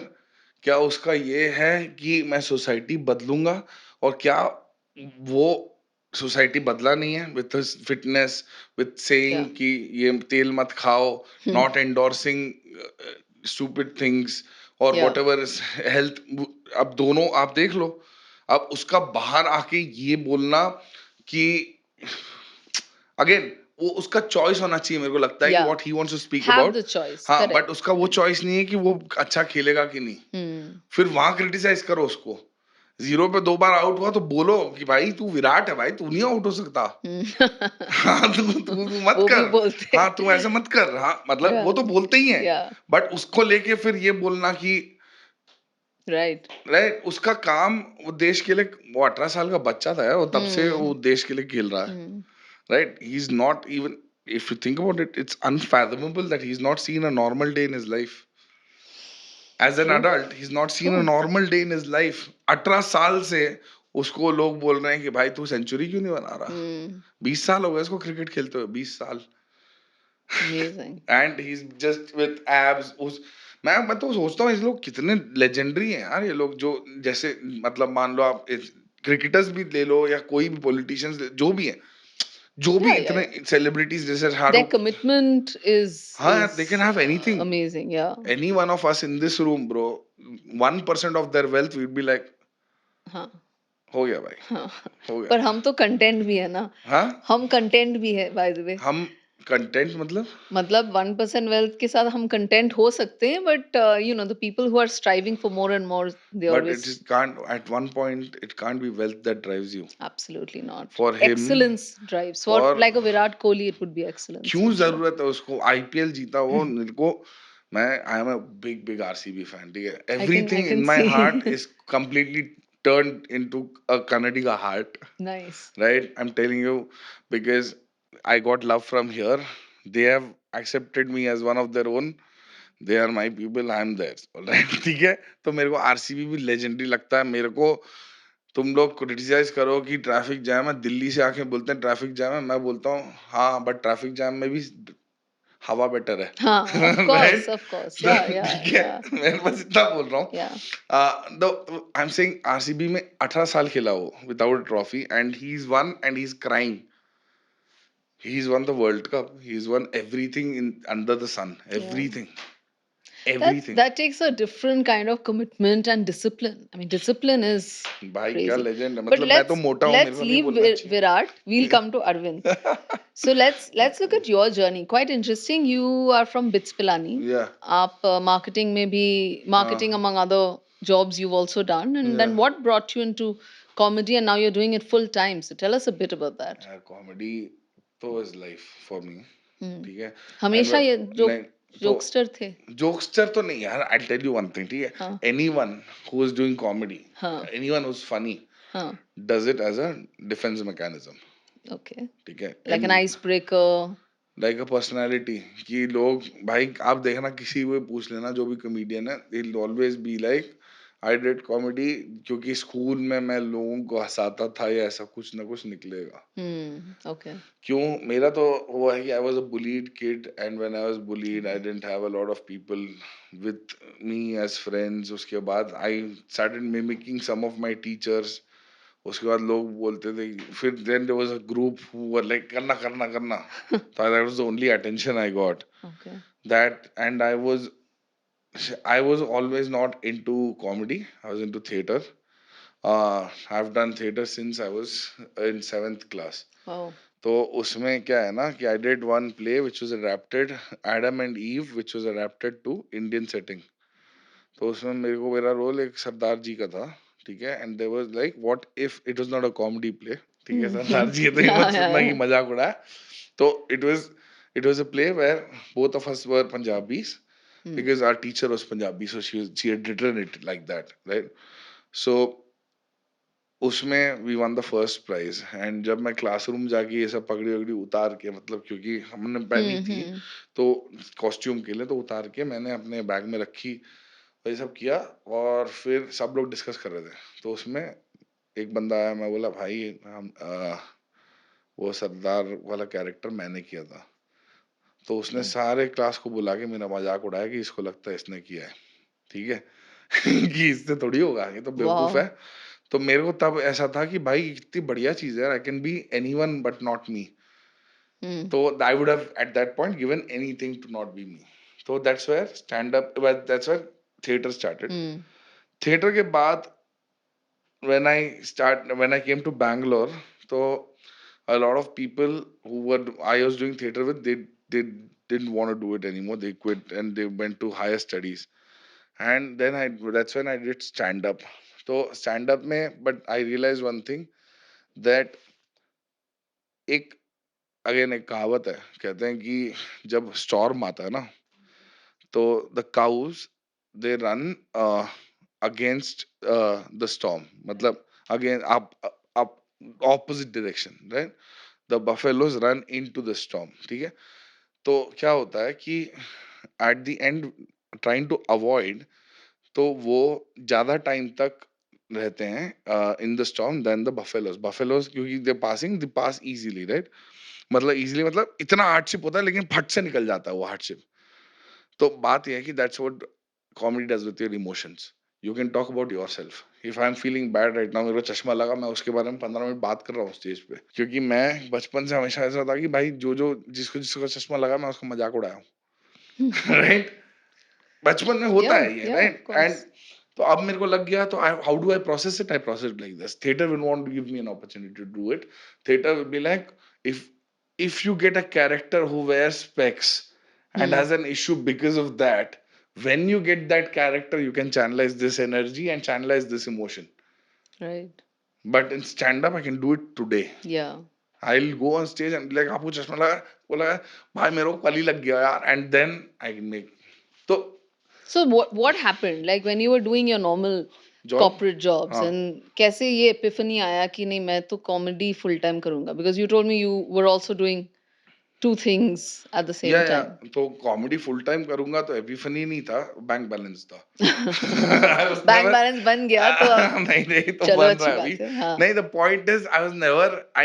क्या उसका ये है कि मैं सोसाइटी बदलूंगा, और क्या वो सोसाइटी बदला नहीं है विथ फिटनेस, विथ या सेइंग कि ये तेल मत खाओ, हम्म नॉट एंडोर्सिंग स्टूपिड थिंग्स और या वॉट एवर इज हेल्थ। अब दोनों आप देख लो, अब उसका बाहर आके ये बोलना कि अगेन वो उसका चॉइस होना चाहिए, मेरे को लगता है कि या what he wants to speak have about. the choice, हाँ, बट correct, उसका वो correct. चॉइस नहीं है कि वो अच्छा खेलेगा कि नहीं। हम्म फिर वहां क्रिटिसाइज करो उसको, जीरो पे 2 बार आउट हुआ तो बोलो कि भाई तू विराट है, भाई तू नहीं आउट हो सकता। हाँ, तू मत वो भी कर। बोलते हाँ, तू ऐसे मत कर। हाँ, मतलब या वो तो बोलते ही हैं, या बट उसको लेके फिर ये बोलना कि राइट राइट, उसका काम वो देश के लिए, वो 18 साल का बच्चा था यार, वो तब से हम्म वो देश के लिए खेल रहा है। हम्म Right? He's not even, if you think about it, it's unfathomable that he's not seen a normal day in his life. As an true adult, he's not seen a true normal day in his life. 18 साल से उसको लोग बोल रहे हैं कि भाई तू सेंचुरी क्यों नहीं बना रहा। हम्म 20 साल हो गए उसको क्रिकेट खेलते हुए, 20 साल। amazing and he is just with abs उस, मैं तो सोचता हूँ इस लोग कितने लेजेंडरी हैं यार, ये लोग जो, जैसे मतलब मान लो आप क्रिकेटर्स भी ले लो या कोई भी पॉलिटिशियंस, जो भी हैं, जो भी yeah yeah इतने yeah सेलिब्रिटीज जैसे their शाहरुख। commitment is हाँ, they can have anything. amazing yeah Any one of us in this room, bro, 1% of their wealth, we'd be like, हाँ हो गया भाई, हाँ हो पर गया। हम तो कंटेंट भी है ना हाँ, हम कंटेंट भी है बाय द वे हम कंटेंट मतलब, मतलब 1% वेल्थ के साथ हम कंटेंट हो सकते हैं but the people who are striving for more and more they but it always just can't, at one point, it can't be wealth that drives you. absolutely not For him, excellence drives for for like a Virat Kohli it would be excellence क्यों I'm sure जरूरत है उसको, IPL जीता वो मेरे को, मैं I am a big big RCB fan, ठीक है, I everything in can my see heart is completely turned into a Kannadiga heart. nice Right, I'm telling you, because I got love from here. They have accepted me as one of their own. They are my people, I am theirs. All right, ठीक है। तो मेरे को RCB भी legendary लगता है मेरे को। तुम लोग क्रिटिसाइज करो कि ट्रैफिक जैम है, दिल्ली से आके बोलते हैं ट्रैफिक जैम है, मैं बोलता हूँ हाँ, बट ट्रैफिक जैम में भी हवा बेटर है। हाँ राइट, of course तो yeah yeah ठीक है, yeah मैं बस इतना बोल रहा yeah हूँ। आई एम सेइंग आरसीबी में 18 साल खेला वो without trophy, and he is one and he is crying. He's won the World Cup. He's won everything in under the sun. yeah Everything. that Everything. that takes a different kind of commitment and discipline. I mean, discipline is भाई क्या crazy. Legend है, But मतलब मैं तो मोटा हूँ, मेरे let's को नहीं leave बोलना Virat. We'll चाहिए। come to Arvind. So let's look at your journey. Quite interesting. You are from BITS Pilani. या आप marketing में भी हाँ, marketing among other jobs you've also done. And या then what brought you into comedy and now you're doing it full time. So tell us a bit about that. यार comedy तो is life for me, हम्म ठीक है। And हमेशा ये नहीं, तो जोकस्टर थे. जोक्सटर तो नहीं यार, I tell you one thing, ठीक हाँ है, anyone who is doing comedy, हाँ एनीवन हु इज फनी, हाँ does it as a defence mechanism, okay. ठीक है। Like an in icebreaker. Like a personality, कि लोग, भाई आप देखना किसी को भी पूछ लेना जो भी कॉमेडियन है, they will always be like I did comedy क्योंकि स्कूल में मैं लोगों को हंसाता था या ऐसा कुछ ना कुछ निकलेगा। Okay. क्यों? मेरा तो वो है कि I was a bullied kid and when I was bullied I didn't have a lot of people with me as friends. उसके बाद I started mimicking some of my teachers. उसके बाद लोग बोलते थे, फिर then there was a group who were like करना, करना, करना। So that was the only attention I got. Okay. That and I was always not into comedy. I was into theater. I've done theater since I was in seventh class. Oh. तो उसमें क्या है ना कि I did one play which was adapted, Adam and Eve, which was adapted to Indian setting. तो उसमें मेरे को मेरा रोल एक सरदार जी का था, ठीक है, and there was like what if it was not a comedy play, ठीक है, सरदार जी है तो ये Yeah, मत yeah, सोचना कि yeah. मजाक उड़ाया। तो it was a play where both of us were Punjabis Hmm. because our teacher was Punjabi, so she had written it like that, right? So उसमें we won the first prize and जब मैं classroom जाके ये सब पगड़ी वगड़ी उतार के, मतलब क्योंकि हमने पहनी थी Hmm. तो कॉस्ट्यूम के लिए, तो उतार के मैंने अपने बैग में रखी, वही सब किया। और फिर सब लोग डिस्कस कर रहे थे, तो उसमें एक बंदा आया, मैं बोला भाई वो सरदार वाला कैरेक्टर मैंने किया था। तो उसने Okay. सारे क्लास को बुला के मेरा मजाक उड़ाया कि इसको लगता है इसने किया है, ठीक है। कि इससे थोड़ी होगा, ये तो बेवकूफ है। Wow. तो मेरे को तब ऐसा था कि भाई कितनी बढ़िया चीज है, I can be anyone but not me. Hmm. तो I would have at that point given anything to not be me. तो that's where stand up, that's where theatre started. Hmm. Theatre के बाद when I came to Bangalore, so a lot of people who were I was doing theater with, they didn't want to do it anymore. They quit and they went to higher studies. And then I that's when I did stand up. So stand up में, but I realized one thing that एक again एक कहावत है, कहते हैं कि जब storm आता है ना, तो the cows they run against the storm, मतलब अगेन आप opposite direction, right? The buffaloes run into the storm, ठीक है। तो क्या होता है कि at the end trying to avoid, तो वो ज्यादा टाइम तक रहते हैं in the storm then the buffaloes क्योंकि they passing they pass easily, right? मतलब इजीली मतलब इतना हार्डशिप होता है लेकिन फट से निकल जाता है वो हार्डशिप। तो बात ये है कि that's what comedy does with your emotions. You can talk about yourself. If I am feeling bad right now, मेरे को चश्मा लगा, मैं उसके बारे में 15 मिनट बात कर रहा हूँ स्टेज पे, क्योंकि मैं बचपन से हमेशा ऐसा था कि भाई जो जो जिसको जिसको चश्मा लगा मैं उसका मजाक उड़ाया हूँ। राइट? बचपन में होता Yeah, है ये, yeah, of right? And course. तो अब मेरे को लग गया, तो I how do I process it? I process like this, theatre will want to give me an opportunity to do it. Theatre will be like, if if you get a character who wears specs and Hmm. has an issue because of that, when you get that character you can channelize this energy and channelize this emotion. Right. But in stand up I can do it today. Yeah. I'll go on stage and be like, आपको चश्मा लगा, बोला भाई मेरे को कल ही लग गया यार, and then I can make, तो So what happened? Like when you were doing your normal job, corporate jobs हाँ। and कैसे ये epiphany आया कि नहीं मैं तो comedy full time करूँगा? Because you told me you were also doing two things at the या same time. तो कॉमेडी फुल टाइम करूंगा तो एपिफनी नहीं था, बैंक बैलेंस था। I was bank never balance बन गया तो अब नहीं नहीं तो चलो बन रहा अच्छी है अभी। बात है। हाँ। नहीं, the point is I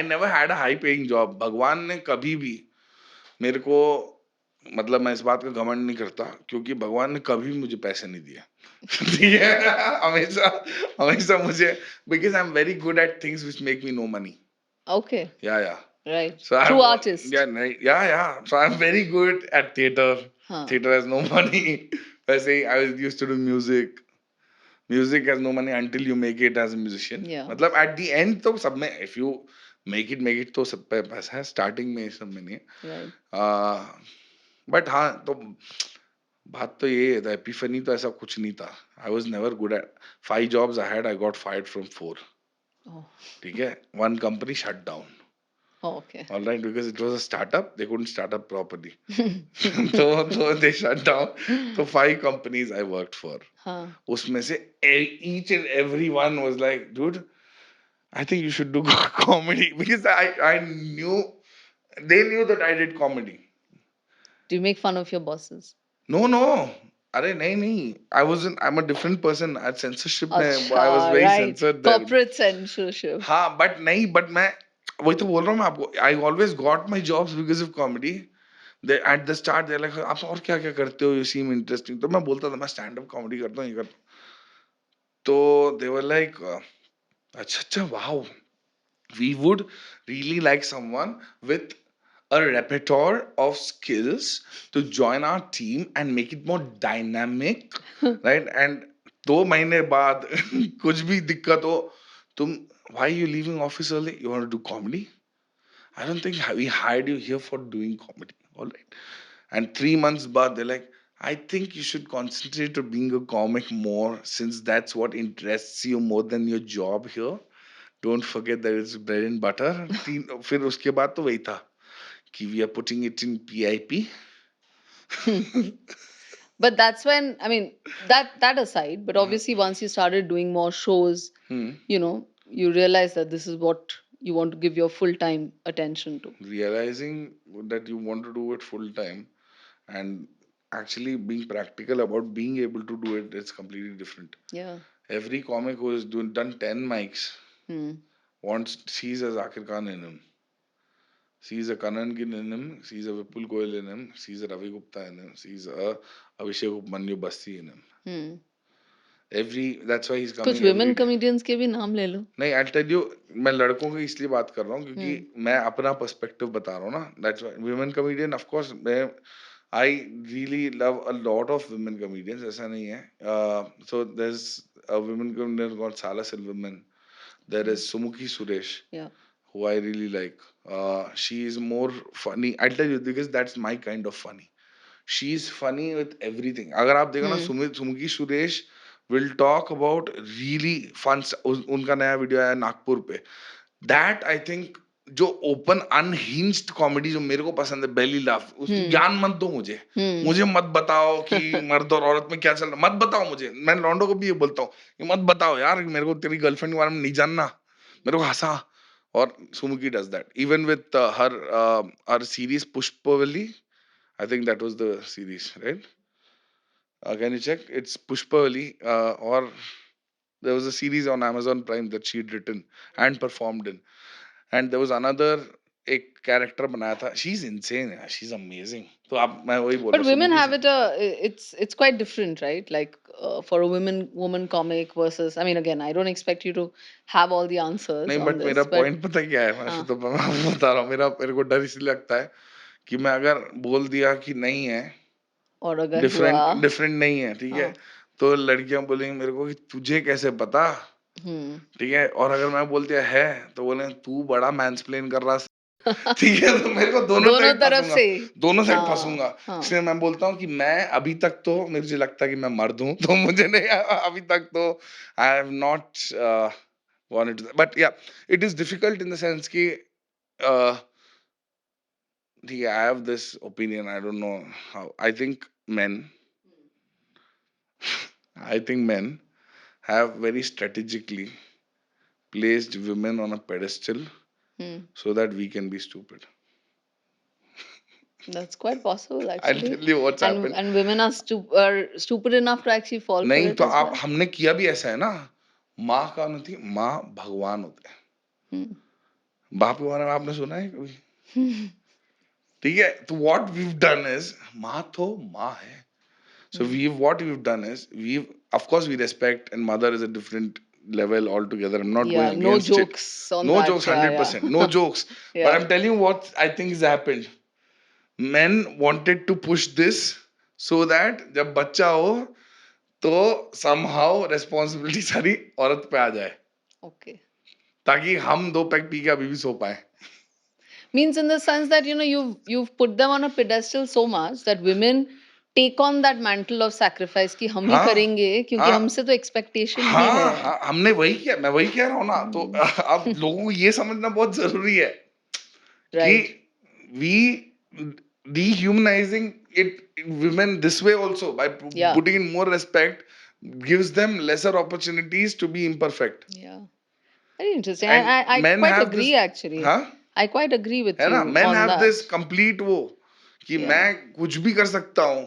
never had a high paying job. भगवान ने कभी भी मेरे को, मतलब मैं इस बात का घमंड नहीं करता क्योंकि भगवान ने कभी भी मुझे पैसे नहीं दिए। ठीक है। हमेशा हमेशा मुझे, because I am very good at things which make me know money. Okay. या Right. so True I'm artist. yeah. So I'm very good at theater. हाँ. Theater has no money. वैसे ही I was used to do music. Music has no money until you make it as a musician. Yeah. मतलब at the end तो सब में if you make it तो सब पे पैसा है, starting में सब में नहीं है। Right. बट हाँ, तो बात तो ये है, the epiphany तो ऐसा कुछ नहीं था। I was never good at 5 jobs I had, I got fired from 4। Oh. ठीक है, one company shut down। Oh, okay. All right, because it was a startup, they couldn't start up properly. So they shut down. So 5 companies I worked for. हाँ. उसमें से each and every one was like, dude, I think you should do comedy, because I knew they knew that I did comedy. Do you make fun of your bosses? No, अरे नहीं नहीं, I'm a different person at censorship में, I was अच्छा, very right. censored there. Corporate censorship. हाँ but नहीं, but मैं वही तो बोल रहा हूँ मैं आपको, I always got my jobs because of comedy. They at the start they like आप और क्या क्या करते हो, यू सीम इंटरेस्टिंग, तो मैं बोलता था मैं स्टैंड अप कॉमेडी करता हूँ, ये करता हूँ. तो दे वर लाइक अच्छा अच्छा wow, we would really like someone with a repertoire of skills to join our team and make it more dynamic, right? And 2 महीने बाद कुछ भी दिक्कत हो, तुम why are you leaving office early, you want to do comedy? I don't think we hired you here for doing comedy. All right. And 3 months baad, they're like, I think you should concentrate on being a comic more, since that's what interests you more than your job here. Don't forget that it's bread and butter. फिर उसके बाद तो वही था कि we are putting it in PIP. But that's when, I mean, that aside, but obviously once you started doing more shows, Hmm. you realize that this is what you want to give your full time attention to. Realizing that you want to do it full time and actually being practical about being able to do it, it's completely different. Yeah. Every comic who has done 10 mics Hmm. sees a Zakir Khan in him, sees a Kanan Gin in him, sees a Vipul Goyal in him, sees a Ravi Gupta in him, sees a Abhishek Upmanyu Basti in him. Hmm. That's why he's कुछ coming women every day. comedians के भी नाम ले लो. नहीं, आई tell you, मैं लड़कों की इसलिए बात कर रहा हूँ क्योंकि Hmm. मैं अपना पर्सपेक्टिव बता रहा हूँ ना. That's why women comedian, of course मैं I really love a lot of women comedians, ऐसा नहीं है. So there is a women comedian called Sarah Silverman. There is Sumukhi Suresh, Yeah. who I really like. She is more funny. I'll tell you because that's my kind of funny. She's funny with everything. अगर आप देखो ना, Hmm. सुमुखी Suresh will talk about really fun. उनका नया video आया नागपुर पे. That I think जो open unhinged comedy जो मेरे को पसंद है, बेली लाफ, उस ज्ञान मत दो मुझे. Hmm. मुझे मत बताओ कि मर्द और औरत में क्या चल रहा है, मत बताओ मुझे. मैं लॉन्डो को भी ये बोलता हूँ कि मत बताओ यार, मेरे को तेरी गर्लफ्रेंड के बारे में नहीं जानना, मेरे को हंसा. और Sumukhi does that even with her series Pushpavalli. I think that was the series, right? Can you check? It's Pushpavali, or there was a series on Amazon Prime that she'd written and performed in. And there was another एक character बनाया था. She's insane. She's amazing. तो आप, मैं वही बोल रहा But हूँ women सुमुखी have से. it it's quite different, right? Like for a woman comic versus, I mean, again, I don't expect you to have all the answers नहीं, on बट मेरा this, but पॉइंट पता क्या है, मैं हाँ. तो मैं आपको बता रहा हूँ, मेरे को डर इसलिए लगता है कि मैं अगर बोल दिया कि नहीं है, और अगर हुआ. डिफरेंट डिफरेंट नहीं है, ठीक है, हाँ. तो लड़कियां बोलेंगी मेरे को कि तुझे कैसे पता, हम्म. ठीक है. और अगर मैं बोल दिया है तो बोले तू बड़ा मैंसप्लेन कर रहा. ठीक है, तो मेरे को दोनों दोनों साइड तरफ फंसूंगा, से. दोनों साइड हाँ. फंसूंगा. हाँ. इसलिए मैं बोलता हूँ कि मैं अभी तक तो मुझे लगता है कि मैं मर्द हूँ, तो मुझे नहीं, अभी तक तो I have not wanted to, but yeah, it is difficult in the sense कि uh, I have this opinion, I don't know how. I think men have very strategically placed women on a pedestal Hmm. so that we can be stupid. That's quite possible, I'll actually. tell you what's happened. And women are stupid enough to actually fall for नहीं it तो as आप, well. हमने किया भी ऐसा है ना. माँ का होती है, माँ भगवान होते हैं. Hmm. बाप के बारे में आपने सुना है कभी? ठीक है, तो व्हाट वी डन इज, माँ तो माँ है. So we've done is of course we respect, and mother is a different level altogether. I'm not going Yeah, no against it. jokes on No that. jokes, Yeah, 100%. No yeah. jokes. But Yeah. I'm telling you what I think has happened. Men wanted to push this so that जब बच्चा हो तो somehow responsibility सारी औरत पे आ जाए, Okay. ताकि हम 2 पैग पी के अभी भी सो पाए. Means in the sense that you've put them on a pedestal so much that women take on that mantle of sacrifice कि हम ही हाँ करेंगे क्योंकि हाँ हमसे तो expectation ही हाँ है. हाँ, हमने वही किया, मैं वही कह रहा हूँ ना. तो Hmm. अब लोगों को ये समझना बहुत जरूरी है कि Right. we dehumanizing it, women this way also, by Yeah. putting in more respect, gives them lesser opportunities to be imperfect. Yeah. Very interesting. And I men quite have this, agree, actually. हाँ, I quite agree with है ना, you men on have this that. complete वो कि Yeah. मैं कुछ भी कर सकता हूँ,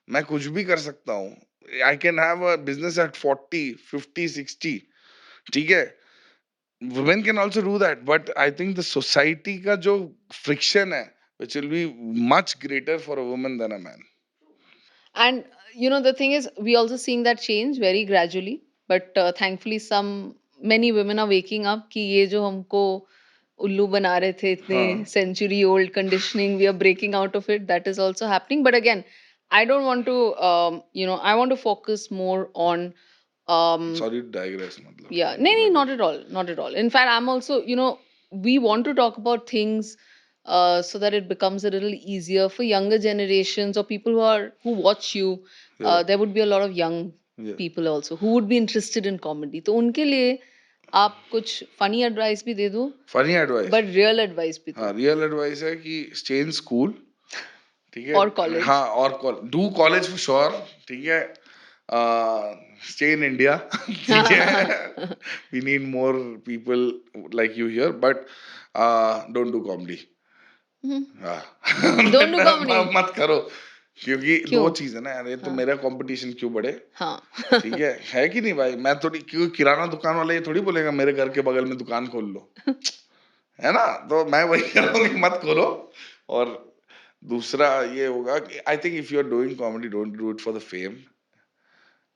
मैं कुछ भी कर सकता हूँ। I can have a business at 40, 50, 60। ठीक है, women can also do that, but I think the society का जो फ्रिक्शन है which will be much greater for a woman than a man. And the thing is, we also seeing that change very gradually, but thankfully some many women are waking up कि ये जो हमको उल्लू बना रहे थे इतने हाँ. century old conditioning, we are breaking out of it. That is also happening. But again, I don't want to I want to focus more on um sorry digress yeah, मतलब no, no, but not at all, not at all. In fact, I'm also, we want to talk about things so that it becomes a little easier for younger generations or people who watch you. yeah, There would be a lot of young yeah. people also who would be interested in comedy. तो उनके लिए आप कुछ funny advice भी दे दो, funny advice. but real advice भी हाँ, दो, रियल एडवाइस है कि स्टे इन स्कूल. ठीक or है, हाँ, college. और डू कॉलेज फॉर श्योर. ठीक है, स्टे इन इंडिया. ठीक है, we need more people like you here, but don't do comedy. हाँ. Don't do comedy. मत करो, क्योंकि दो क्यों? चीज है ना यार, ये तो हाँ, मेरा कंपटीशन क्यों बढ़े. हाँ. ठीक है कि नहीं भाई. मैं थोड़ी, क्यों किराना दुकान वाला ये थोड़ी बोलेगा मेरे घर के बगल में दुकान खोल लो, है ना. तो मैं वही कह रहा हूँ कि मत खोलो. और दूसरा ये होगा कि I think if you are doing comedy, don't do it for the fame.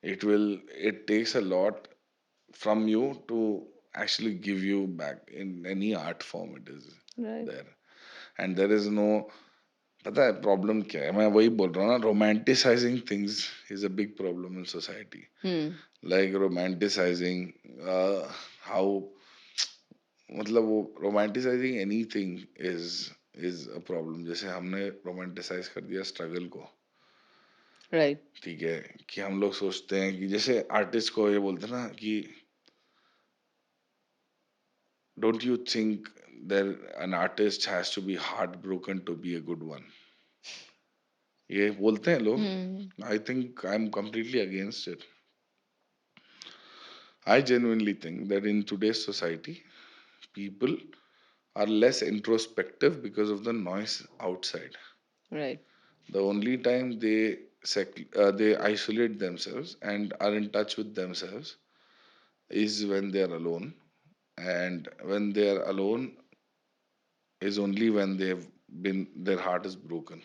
It takes a lot from you to actually give you back in any art form it is Right. there. And there is no, पता है problem क्या है, मैं वही बोल रहा हूँ ना, romanticising things is a big problem in society. Hmm. Like romanticising how, मतलब वो romanticising anything is a problem. जैसे हमने रोमांटिसाइज कर दिया स्ट्रगल को. Right. ठीक है, कि हम लोग सोचते हैं कि जैसे आर्टिस्ट को ये बोलते हैं ना कि don't you think that an artist has to be heartbroken to be a good one? ये बोलते हैं Hmm. लोग. I think I'm completely against it. I genuinely think that in today's society, people are less introspective because of the noise outside. Right. The only time they isolate themselves and are in touch with themselves is when they are alone, and when they are alone is only when they've been their heart is broken.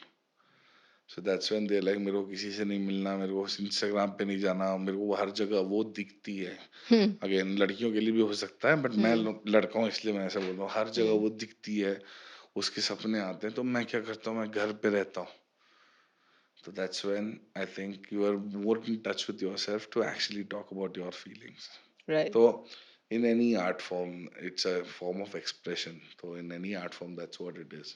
So that's when they like मेरे को किसी से नहीं मिलना, मेरे को Instagram पे नहीं जाना, मेरे को हर जगह वो दिखती है. Hmm. अगेन लड़कियों के लिए भी हो सकता है, बट मैं Hmm. लड़का हूँ इसलिए मैं ऐसा बोल रहा हूँ. हर जगह Hmm. वो दिखती है, उसके सपने आते हैं. तो मैं क्या करता हूँ, मैं घर पे रहता हूँ. तो that's when I think you are more in touch with yourself to actually talk about your feelings. Right. तो in any art form, it's a form of expression. So in any art form, that's what it is.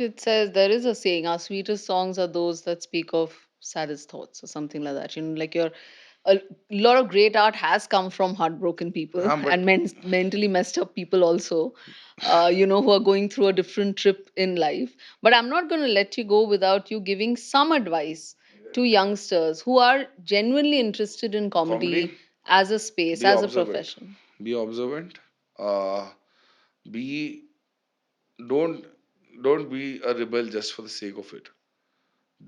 It says there is a saying, our sweetest songs are those that speak of saddest thoughts or something like that. Like a lot of great art has come from heartbroken people हाँ, and but mentally messed up people also, who are going through a different trip in life. But I'm not going to let you go without you giving some advice to youngsters who are genuinely interested in comedy, comedy as a space, be as a observant. profession. Be observant. Uh, be don't don't be a rebel just for the sake of it.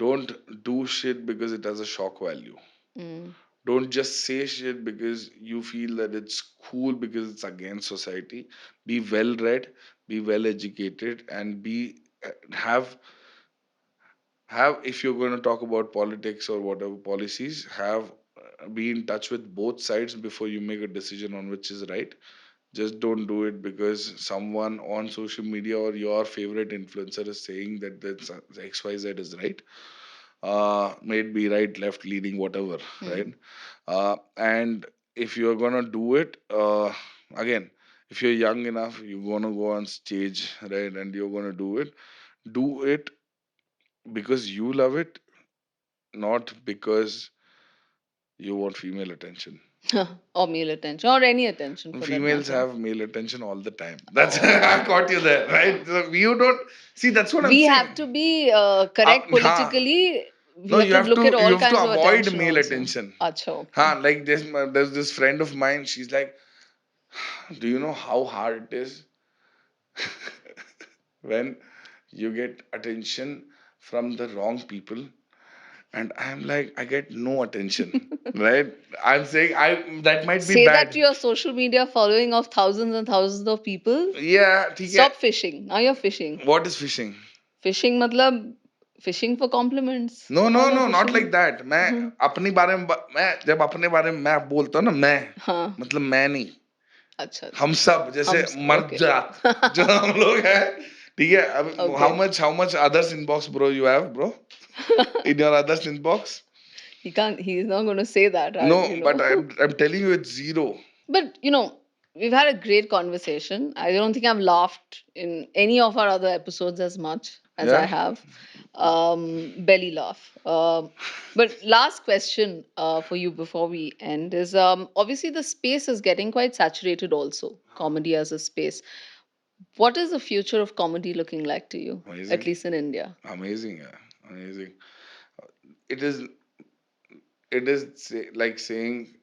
Don't do shit because it has a shock value. Mm. Don't just say shit because you feel that it's cool because it's against society. Be well read, be well educated, and be have if you're going to talk about politics or whatever policies, have be in touch with both sides before you make a decision on which is right. Just don't do it because someone on social media or your favorite influencer is saying that that's XYZ is right. May it be right, left, leaning, whatever, right? Mm. And if you're gonna do it, again, if you're young enough, you're gonna go on stage, right? And you're gonna do it because you love it, not because you want female attention. Or male attention, or any attention for that Females matter. have male attention all the time. That's I Oh. caught you there, right? So you don't see. That's what I'm We saying. have to be correct Ha. politically. We No, have to look at you all have to kinds of avoid attention male also. attention. Acha, okay. Ha, like there's this friend of mine. She's like, do you know how hard it is when you get attention from the wrong people? and I'm like, I get no attention, right? I'm saying that might be Say that bad. to your social media following of thousands and thousands of people. Yeah, ठीक है. Stop fishing. Now you're fishing. What is fishing? Fishing मतलब fishing for compliments. No, no, All are no, not fishing. like that. मैं अपने बारे में मैं जब अपने बारे में मैं बोलता हूँ ना, मैं हाँ. मतलब मैं नहीं, अच्छा अच्छा. हम सब जैसे हम सब, मर्द okay. जात जो हम लोग हैं, ठीक है. अब Okay. how much others inbox bro you have, bro, in your others inbox? He's not going to say that, No, you know. but I'm telling you it's zero. But we've had a great conversation. I don't think I've laughed in any of our other episodes as much as I Yeah. have. Belly laugh. But last question for you before we end is, obviously the space is getting quite saturated also, comedy as a space. What is the future of comedy looking like to you, at Amazing. least in India? Amazing, yeah. Amazing. It is like saying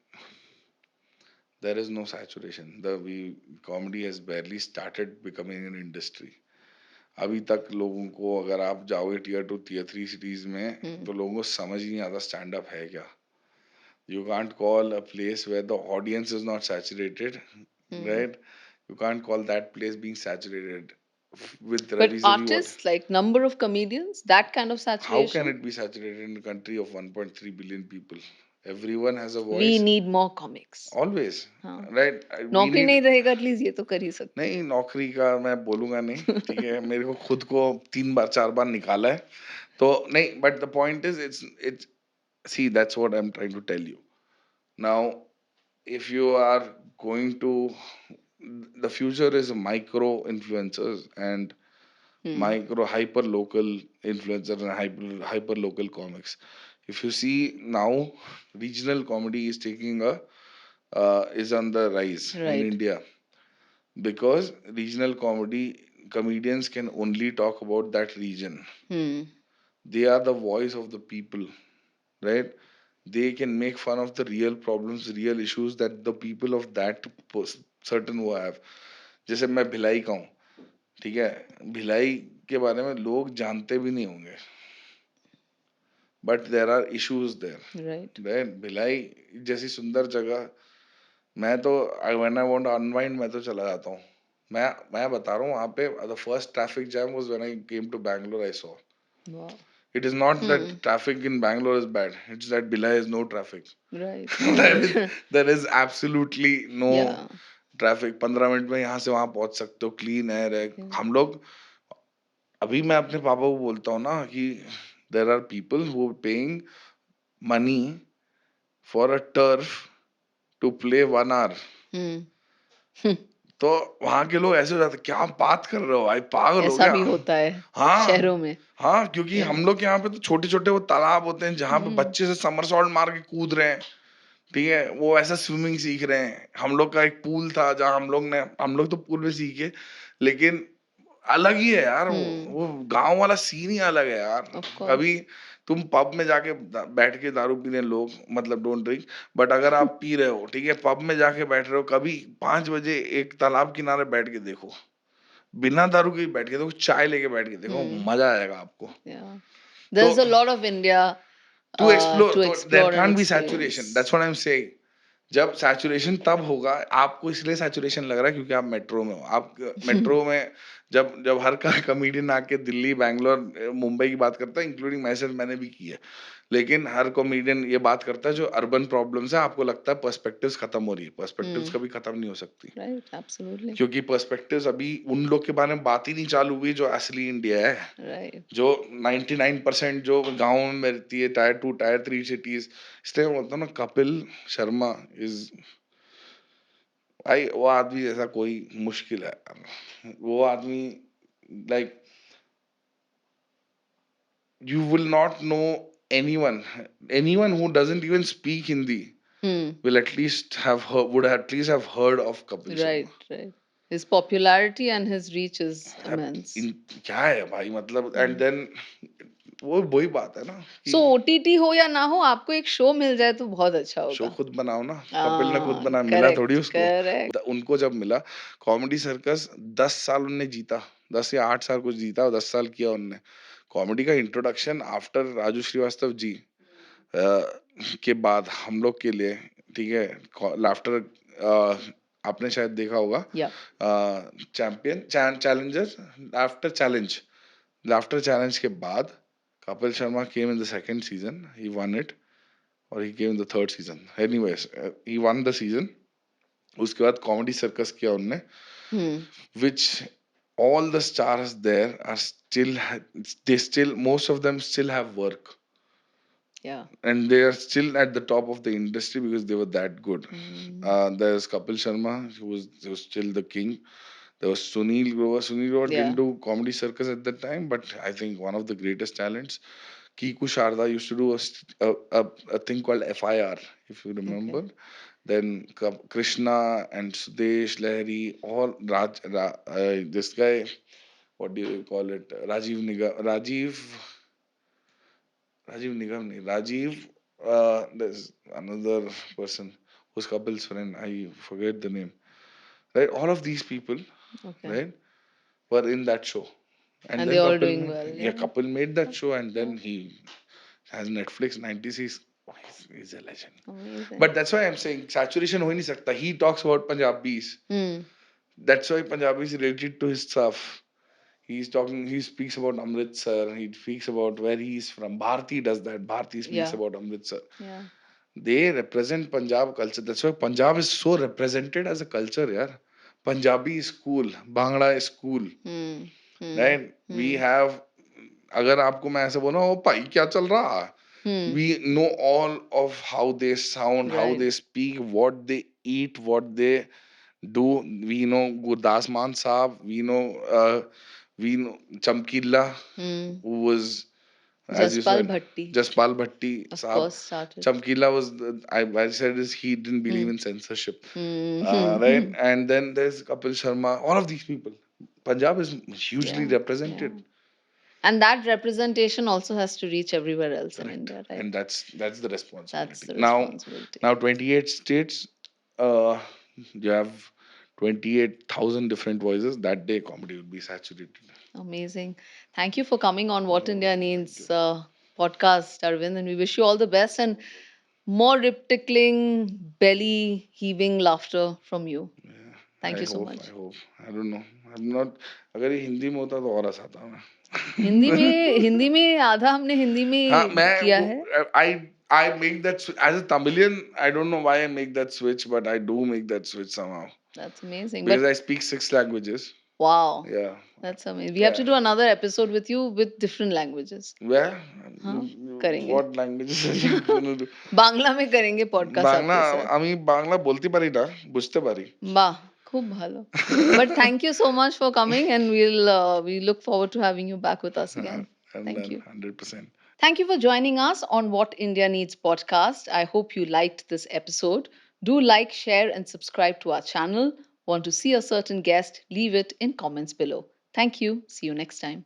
there is no saturation. The we comedy has barely started becoming an industry. अभी तक लोगों को अगर आप जाओगे tier 2 tier 3 cities में तो लोगों को समझ ही नहीं आता स्टैंड अप है क्या. You can't call a place where the audience is not saturated, right? You can't call that place being saturated with But Ravi Zavi. What? artists, like number of comedians, that kind of How can saturation, it be saturated in a country of 1.3 billion people? Everyone has a we voice. need more comics. Always, हाँ. right? We नौकरी need. नहीं रहेगा at least ये तो कर ही सकते नहीं, नौकरी का मैं बोलूंगा नहीं, ठीक है. मेरे को खुद को 3 बार 4 बार निकाला है, तो नहीं. But the point is it's see, that's what I'm trying to tell you. Now, if you are going to, the future is micro influencers and micro hyper local influencers and hyper local comics. If you see now, regional comedy is taking a is on the rise in Right. India, because regional comedians can only talk about that region. They are the voice of the people, right? They can make fun of the real problems, real issues that the people of that certain वो have. जैसे मैं भिलाई का हूँ, ठीक है. भिलाई के बारे में लोग जानते भी नहीं होंगे, but there are issues there, right. Bhilai जैसी सुंदर जगह. मैं तो when I want to unwind मैं तो चला जाता हूँ. मैं बता रहा हूँ, वहाँ पे the first traffic jam was when I came to Bangalore. I saw Wow. it is not that traffic in Bangalore is bad, it's that Bhilai is no traffic. Right. there is absolutely no Yeah. Traffic. 15 minute में यहाँ से वहां पहुंच सकते हो, clean air है. हम लोग, अभी मैं अपने पापा को बोलता हूँ ना कि there are people who paying money for a turf to play 1 hour. तो वहां के लोग ऐसे हो जाते, क्या बात कर रहे हो भाई, पागल हो ऐसा गया. भी होता है हाँ, शहरों में. हाँ, क्योंकि Yeah. हम लोग के यहाँ पे तो छोटे छोटे वो तालाब होते हैं जहाँ पे बच्चे से समरसॉल्ट मार के कूद रहे हैं, ठीक है. वो ऐसा स्विमिंग सीख रहे हैं. हम लोग का एक पूल था जहाँ हम लोग तो पूल में सीखे, लेकिन अलग ही है यार. वो गांव वाला सीन ही अलग है यार. Of course. कभी तुम पब में जाके बैठ के दारू पी रहे हैं लोग, मतलब डोंट ड्रिंक, बट अगर आप पी रहे हो, ठीक है, पब में जाके बैठ रहे हो, कभी 5 बजे एक तालाब किनारे बैठ के देखो, बिना दारू के बैठ के देखो, चाय लेके बैठ के देखो, मजा आएगा आपको. Yeah. There's a lot of India to explore, to तो explore there and can't be experience. saturation. That's what I'm saying. जब सैचुरेशन तब होगा, आपको इसलिए सैचुरेशन लग रहा है क्योंकि आप मेट्रो में हो. आप मेट्रो में जब जब हर का कॉमेडियन आके दिल्ली, बैंगलोर, मुंबई की बात करता है, इंक्लूडिंग मैसेज मैंने भी की है, लेकिन हर कॉमेडियन ये बात करता है जो अर्बन प्रॉब्लम्स है, आपको लगता है पर्सपेक्टिव्स खत्म हो रही है. पर्सपेक्टिव्स कभी खत्म नहीं हो सकती. Right, absolutely. क्योंकि पर्सपेक्टिव्स अभी उन लोग के बारे में बात ही नहीं चालू हुई जो असली इंडिया है. Right. जो 99% जो गांव में रहती है, टायर 2 टायर 3 सिटीज. इसलिए मैं बोलता हूँ ना, कपिल शर्मा इज, भाई वो आदमी जैसा कोई मुश्किल है. वो आदमी, like, you will not know anyone who doesn't even speak Hindi will at least have heard, would at least have heard of Kapil Sharma. Right, right. His popularity and his reach is immense. क्या है भाई, मतलब, and then वो वही बात है ना. So OTT हो या ना हो, आपको एक शो मिल जाए तो बहुत अच्छा शो होगा. खुद बनाओ ना. कपिल ने खुद बना, मिला थोड़ी उसको. उनको जब मिला कॉमेडी सर्कस, 10 साल उनने जीता, 10 या 8 साल कुछ जीता, और 10 साल किया उनने कॉमेडी का इंट्रोडक्शन आफ्टर राजू श्रीवास्तव जी. के बाद हम लोग के लिए, ठीक है, लाफ्टर, आपने शायद देखा होगा, Yeah. Challenger, laughter challenge, laughter challenge के बाद Kapil Sharma came in the second season, he won it, और he came in the third season, anyways he won the season. उसके बाद कॉमेडी सर्कस किया उनने, Hmm. which all the stars there are still, they still, most of them still have work, Yeah. and they are still at the top of the industry because they were that good. Hmm. There's Kapil Sharma, who was still the king. There was Sunil Grover. Sunil Grover didn't Yeah. do comedy circus at that time, but I think one of the greatest talents. Kiku Sharda used to do a thing called FIR, if you remember. Okay. Then Krishna and Sudesh Lahiri, all this guy, what do you call it? Rajiv Nigam, nahi, Rajiv. There's another person who's Kapil's friend. I forget the name. Right, all of these people, Okay. right, were in that show, and And then they're all doing well. Yeah, Yeah. Kapil made that show, and Yeah. then he has Netflix 90s. He's a legend. Amazing. But that's why I'm saying saturation ho hi nahi sakta. He talks about Punjabis. Hmm. That's why Punjabis related to his stuff. He speaks about Amritsar. He speaks about where he's from. Bharti does that. Bharti speaks Yeah. about Amritsar. Yeah. They represent Punjab culture. That's why Punjab is so represented as a culture, yeah. Punjabi is cool. Bangla is cool. Hmm. Hmm. Right? We Hmm. have, अगर आपको मैं ऐसे बोला ओ भाई क्या चल रहा, Hmm. we know all of how they sound, how Right. they speak, what they eat, what they do. We know Gurdas Maan Saab, we know Chamkilla, Hmm. who was, as you Jaspal said, Bhatti, Jaspal Bhatti of Saab. course, started. Chamkilla was I said is he didn't believe Hmm. in censorship, Hmm. right? And then there's Kapil Sharma. All of these people, Punjab is hugely Yeah. Yeah. represented. And that representation also has to reach everywhere else in Correct. India, right? And that's the That's responsibility. the responsibility. Now 28 states, uh you have 28,000 different voices. That day comedy will be saturated. Amazing. Thank you for coming on What India Thank you. Needs podcast, Arvind, and we wish you all the best and more rip tickling, belly heaving laughter from you. Yeah, Thank I you so hope, much. I don't know. I'm not, अगर ये हिंदी में होता तो और हंसाता मैं. हिंदी में आधा हमने हिंदी हाँ, में मैं किया वो, है. I make that as a Tamilian. I don't know why I make that switch, but I do make that switch somehow That's amazing. because But I speak 6 languages. wow, Yeah, that's amazing. We have yeah. to do another episode with you with different languages. Where? हाँ, करेंगे. What languages are you gonna do? Bangla में करेंगे podcast Bangla, आपके साथ. আমি বাংলা বলতে পারি না, বুঝতে পারি। বাহ, খুব ভালো. But thank you so much for coming, and we look forward to having you back with us again. And Thank then you. 100%. Thank you for joining us on What India Needs podcast. I hope you liked this episode. Do like, share, and subscribe to our channel. Want to see a certain guest? Leave it in comments below. Thank you. See you next time.